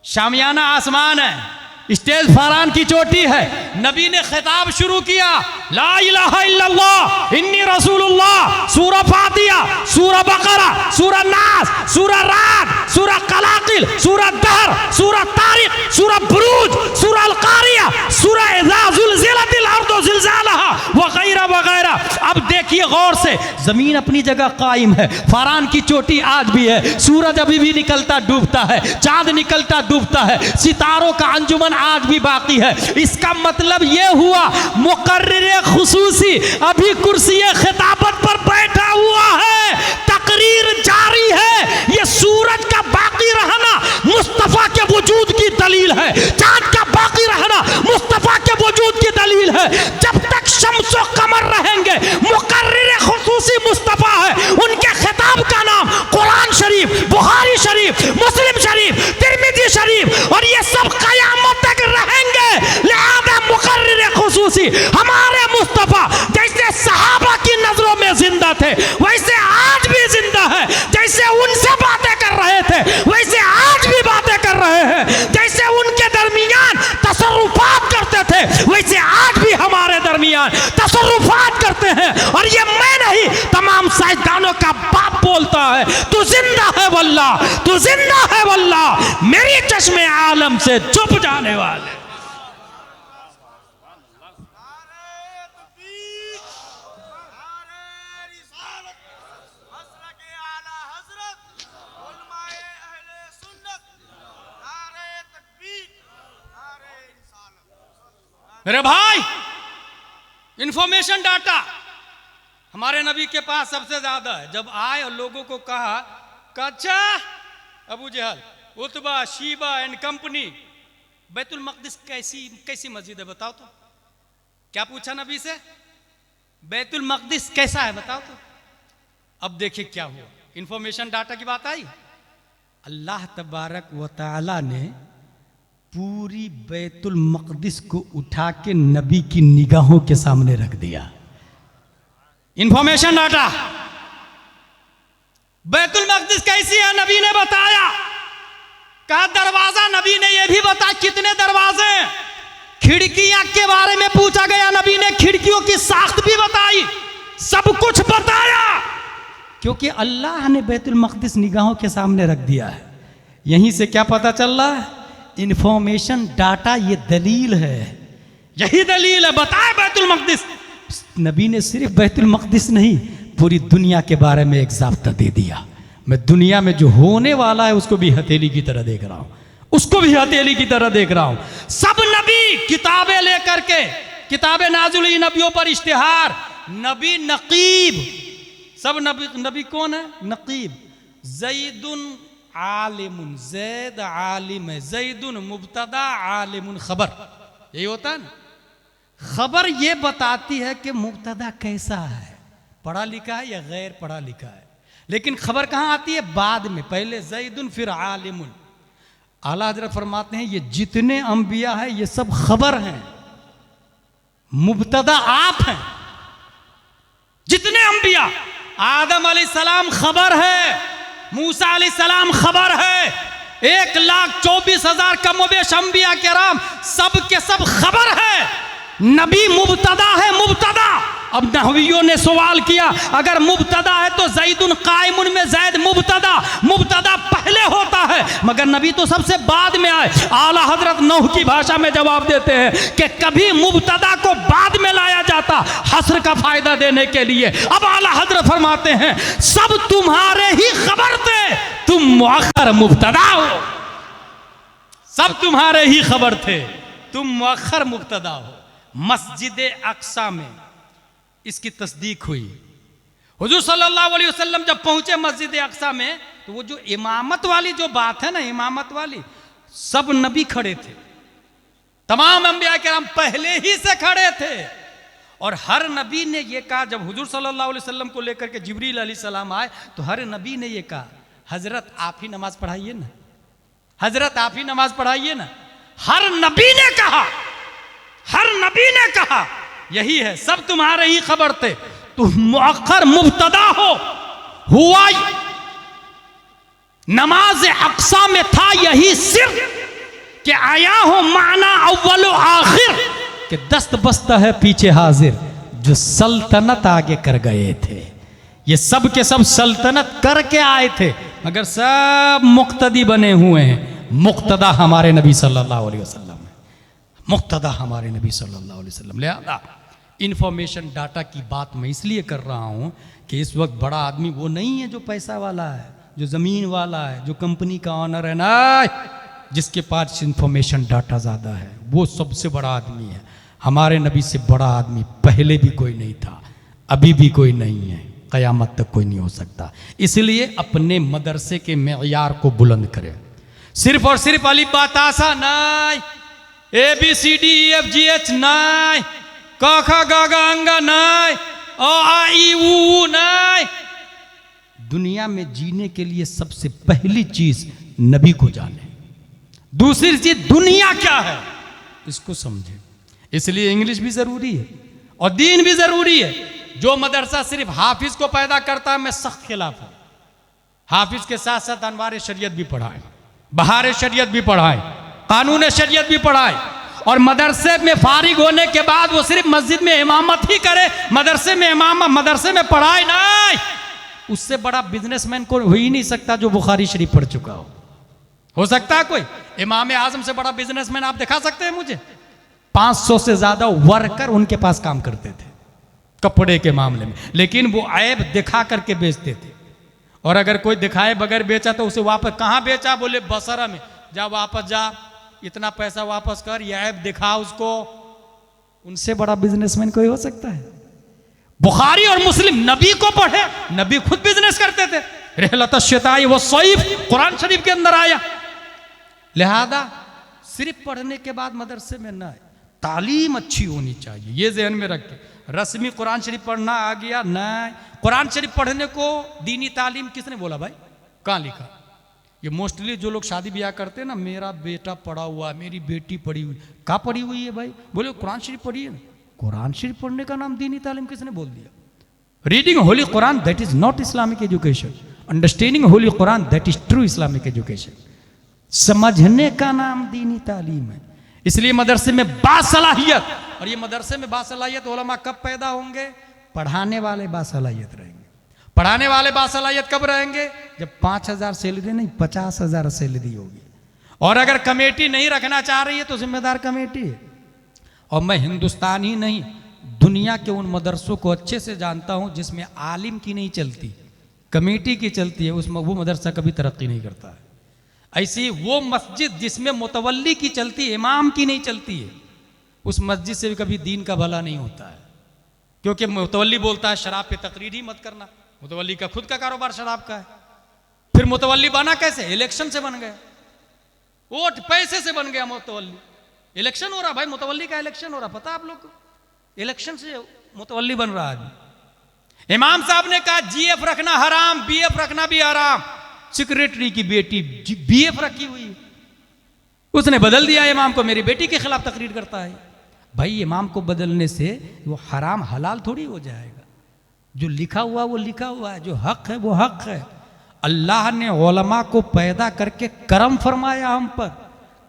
शामियाना आसमान है, स्टेज फारान की चोटी है। नबी ने खिताब शुरू किया, ला इलाहा इल्लल्लाह इन्नी रसूलुल्लाह, सूरह फातिहा, सूरह बकरा, सूरह नास, सूरह राद, सूरह कलाकिल, सूरह दहर, सूरह तारिक, सूरह बुरूज, सूरह अल-कारिया, सूरह इज़ा ज़ुलज़िलतिल अर्दु ज़िलज़ालहा वगैरह वगैरह। अब देखिए गौर से, जमीन अपनी जगह कायम है, फारान की चोटी आज भी है, सूरज अभी भी निकलता डूबता है, चांद निकलता डूबता है, सितारों का अंजुमन आज भी बाकी है। इसका मतलब यह हुआ मुकर्रिर खुसूसी अभी कुर्सी खिताबत पर बैठा हुआ है, तकरीर जारी है। यह सूरज का बाकी रहना मुस्तफा के वजूद की दलील है, चांद का बाकी रहना मुस्तफा के वजूद की दलील है। जब तक शम्सो कमर रहेंगे, मुकर्रिर खुसूसी मुस्तफा है, उनके खिताब का नाम कुरान शरीफ, बुखारी शरीफ, मुस्लिम शरीफ, तिरमिजी शरीफ, और ये सब कयामत तक रहेंगे। लिहाजा मुकर्रिर खुसूसी हमारे मुस्तफा जैसे सहाबा की नजरों में जिंदा थे, वैसे आज भी जिंदा है। जैसे उनसे बातें कर रहे थे, वैसे आज भी बातें कर रहे हैं। जैसे उनके दरमियान तसर्रुफात करते थे, वैसे आज भी हमारे दरमियान तसर्रुफात करते हैं। और ये मैं नहीं, तमाम साइंसदानों का बाप बोलता है, तू जिंदा है वल्लाह, तू जिंदा है वल्लाह, मेरी चश्मे आलम से छुप जाने वाले। मेरे भाई, इंफॉर्मेशन डाटा हमारे नबी के पास सबसे ज्यादा है। जब आए और लोगों को कहा अच्छा अबू जहल, Utba, Sheeba and company, Betul Maqdis कैसी मस्जिद है बताओ तो। क्या पूछा नबी से? बैतुल मक़दिस कैसा है बताओ तो। अब देखिए क्या हुआ, इंफॉर्मेशन डाटा की बात आई। अल्लाह तबारक व तआला ने पूरी बैतुल मक़दिस को उठा के नबी की निगाहों के सामने रख दिया। इंफॉर्मेशन डाटा, बैतुल मक़दिस कैसी है नबी ने बताया। कहा दरवाजा, नबी ने यह भी बताया कितने दरवाजे। खिड़कियां के बारे में पूछा गया, नबी ने खिड़कियों की साख्त भी बताई, सब कुछ बताया, क्योंकि अल्लाह ने बैतुल मक़दिस निगाहों के सामने रख दिया है। यहीं से क्या पता चल रहा है? इंफॉर्मेशन डाटा ये दलील है, यही दलील है। बताए बैतुल मक़दिस, नबी ने सिर्फ बैतुल मक़दिस नहीं पूरी दुनिया के बारे में एक ज़ाब्ता दे दिया। मैं दुनिया में जो होने वाला है उसको भी हथेली की तरह देख रहा हूं, उसको भी हथेली की तरह देख रहा हूं। सब नबी किताबें लेकर के, किताबें नाज़िल हुई नबियों पर, इश्तिहार, नबी नकीब, सब नबी कौन है? नकीब। ज़ैदुन आलिमुन, ज़ैद आलिम है, ज़ैदुन मुब्तदा, आलिमुन खबर, यही होता है ना। खबर ये बताती है कि मुब्तदा कैसा है, पढ़ा लिखा है या गैर पढ़ा लिखा है। लेकिन खबर कहाँ आती है? बाद में, पहले ज़ैदुन फिर आलिमुन। आला हज़रत फरमाते हैं ये जितने अंबिया है ये सब खबर हैं, मुब्तदा आप हैं। जितने अंबिया, आदम अलैहिस्सलाम खबर है, मूसा अलैहिस्सलाम खबर है, 1,24,000 कमोबेश अंबिया किराम सब के सब खबर है। नबी मुब्तदा है, मुब्तदा। अब नहवियों ने सवाल किया अगर मुब्तदा है तो ज़ैदुन कायमुन में ज़ैद मुब्तदा, मुब्तदा पहले होता है, मगर नबी तो सबसे बाद में आए। आला हजरत नूह की भाषा में जवाब देते हैं कि कभी मुब्तदा को बाद में लाया जाता हस्र का फायदा देने के लिए। अब आला हजरत फरमाते हैं सब तुम्हारे ही खबर थे, तुम मुअख्खर मुब्तदा हो। सब तुम्हारे ही खबर थे, तुम मुअख्खर मुब्तदा हो। मस्जिद अक्सा में इसकी तस्दीक हुई। हुजूर सल्लल्लाहु अलैहि वसल्लम जब पहुंचे मस्जिद अक्सा में, तो वो जो इमामत वाली जो बात है ना, इमामत वाली, सब नबी खड़े थे, तमाम अंबिया किराम पहले ही से खड़े थे। और हर नबी ने ये कहा, जब हुजूर सल्लल्लाहु अलैहि वसल्लम को लेकर के जिब्रील अलैहिस्सलाम आए तो हर नबी ने ये कहा हजरत आप ही नमाज पढ़ाइए ना, हजरत आप ही नमाज पढ़ाइए ना। हर नबी ने कहा, हर नबी ने कहा यही है, सब तुम्हारे ही खबर थे, तुम मुअख्खर मुब्तदा हो। हुआ नमाज अक्सा में था यही सिर्फ कि आया हो माना अव्वल आखिर, कि दस्त बस्ता है पीछे हाजिर, जो सल्तनत आगे कर गए थे। ये सब के सब सल्तनत करके आए थे, मगर सब मुक्तदी बने हुए हैं। मुक्तदा हमारे नबी सल्लल्लाहु अलैहि वसल्लम, मुक्तदा हमारे नबी सल्लल्लाहु अलैहि वसल्लम। लिहाजा इंफॉर्मेशन डाटा की बात मैं इसलिए कर रहा हूँ कि इस वक्त बड़ा आदमी वो नहीं है जो पैसा वाला है, जो ज़मीन वाला है, जो कंपनी का ऑनर है ना, जिसके पास इंफॉर्मेशन डाटा ज़्यादा है, वो सबसे बड़ा आदमी है। हमारे नबी से बड़ा आदमी पहले भी कोई नहीं था, अभी भी कोई नहीं है, क़यामत तक कोई नहीं हो सकता। इसलिए अपने मदरसे के मेयार को बुलंद करें। सिर्फ और सिर्फ अलिफ बा ता सा नहीं, ABCDEFGH नहीं, क ख ग घ अंगा नहीं, अ आ ई उ नहीं। दुनिया में जीने के लिए सबसे पहली चीज नबी को जाने, दूसरी चीज दुनिया क्या है इसको समझे। इसलिए इंग्लिश भी जरूरी है और दीन भी जरूरी है। जो मदरसा सिर्फ हाफिज को पैदा करता है मैं सख्त खिलाफ हूं। हाफिज के साथ साथ अनवार शरीयत भी पढ़ाए, बहार शरीयत भी पढ़ाए, कानून शरीयत भी पढ़ाए, और मदरसे में फारिग होने के बाद वो सिर्फ मस्जिद में इमामत ही करे, मदरसे में मदरसे में पढ़ाए नहीं। उससे बड़ा बिजनेसमैन कोई हो ही नहीं सकता जो बुखारी शरीफ पढ़ चुका हो सकता है कोई? इमाम आजम से बड़ा बिजनेसमैन आप दिखा सकते हैं मुझे? 500 से ज्यादा वर्कर उनके पास काम करते थे कपड़े के मामले में, लेकिन वो ऐब दिखा करके बेचते थे। और अगर कोई दिखाए बगैर बेचा तो उसे वापस, कहाँ बेचा? बोले बसरा में। जा वापस जा, इतना पैसा वापस कर, यह ऐब दिखा उसको। उनसे बड़ा बिजनेसमैन कोई हो सकता है? बुखारी और मुस्लिम नबी को पढ़े, नबी खुद बिजनेस करते थे। रहलत शताई व सईफ कुरान शरीफ के अंदर आया। लिहाजा सिर्फ पढ़ने के बाद मदरसे में ना, तालीम अच्छी होनी चाहिए, ये जहन में रख के। रस्मी कुरान शरीफ पढ़ना आ गया नहीं, कुरान शरीफ पढ़ने को दीनी तालीम किसने बोला भाई, कहाँ लिखा? ये मोस्टली जो लोग शादी ब्याह करते हैं ना, मेरा बेटा पढ़ा हुआ, मेरी बेटी पढ़ी हुई, कहाँ पढ़ी हुई है भाई? बोले कुरान शरीफ पढ़ी है ना। कुरान शरीफ पढ़ने का नाम दीनी तालीम किसने बोल दिया? Reading Holi Quran that is not Islamic education, understanding Holi Quran that is true Islamic education. समझने का नाम दीनी तालीम है। इसलिए मदरसे में बासलाहियत, और ये मदरसे में बासलाहियत उलमा कब पैदा होंगे? पढ़ाने वाले बासलाहियत रहेंगे। पढ़ाने वाले बासलाहियत कब रहेंगे? जब 5,000 सैलरी नहीं 50,000 सैलरी होगी। और अगर कमेटी नहीं रखना चाह रही है तो जिम्मेदार कमेटी है। और मैं हिंदुस्तान ही नहीं, दुनिया के उन मदरसों को अच्छे से जानता हूं जिसमें आलिम की नहीं चलती, कमेटी की चलती है, उसमें वो मदरसा कभी तरक्की नहीं करता है। ऐसी वो मस्जिद जिसमें मुतवल्ली की चलती है, इमाम की नहीं चलती है, उस मस्जिद से भी कभी दीन का भला नहीं होता है। क्योंकि मुतवल्ली बोलता है शराब पे तकरीर ही मत करना, मुतवल्ली का खुद का कारोबार शराब का है। फिर मुतवल्ली बना कैसे? इलेक्शन से बन गया, वोट पैसे से बन गया मुतवल्ली। इलेक्शन हो रहा भाई, मुतवल्ली का इलेक्शन हो रहा, पता आप लोग को? इलेक्शन से मुतवल्ली बन रहा है। इमाम साहब ने कहा जीएफ रखना हराम, बीएफ रखना भी हराम। सेक्रेटरी की बेटी बीएफ रखी हुई, उसने बदल दिया इमाम को, मेरी बेटी के खिलाफ तकरीर करता है। भाई इमाम को बदलने से वो हराम हलाल थोड़ी हो जाएगा। जो लिखा हुआ वो लिखा हुआ है, जो हक है वो हक है। अल्लाह ने उलमा को पैदा करके करम फरमाया हम पर।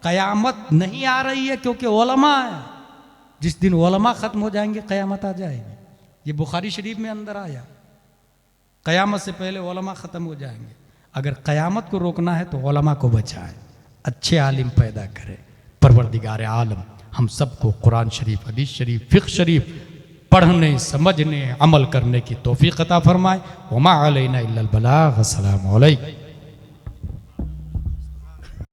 कयामत नहीं आ रही है क्योंकि उलमा है। जिस दिन उलमा खत्म हो जाएंगे कयामत आ जाएगी। ये बुखारी शरीफ में अंदर आया, कयामत से पहले उलमा खत्म हो जाएंगे। अगर कयामत को रोकना है तो उलमा को बचाए, अच्छे आलिम पैदा करे। परवरदिगार आलम हम सबको कुरान शरीफ, हदीस शरीफ, फ़िक़्ह शरीफ पढ़ने, समझने, अमल करने की तौफ़ीक़ अता फरमाए। वमा अलैना इल्लल बलाग़। अस्सलामु अलैकुम।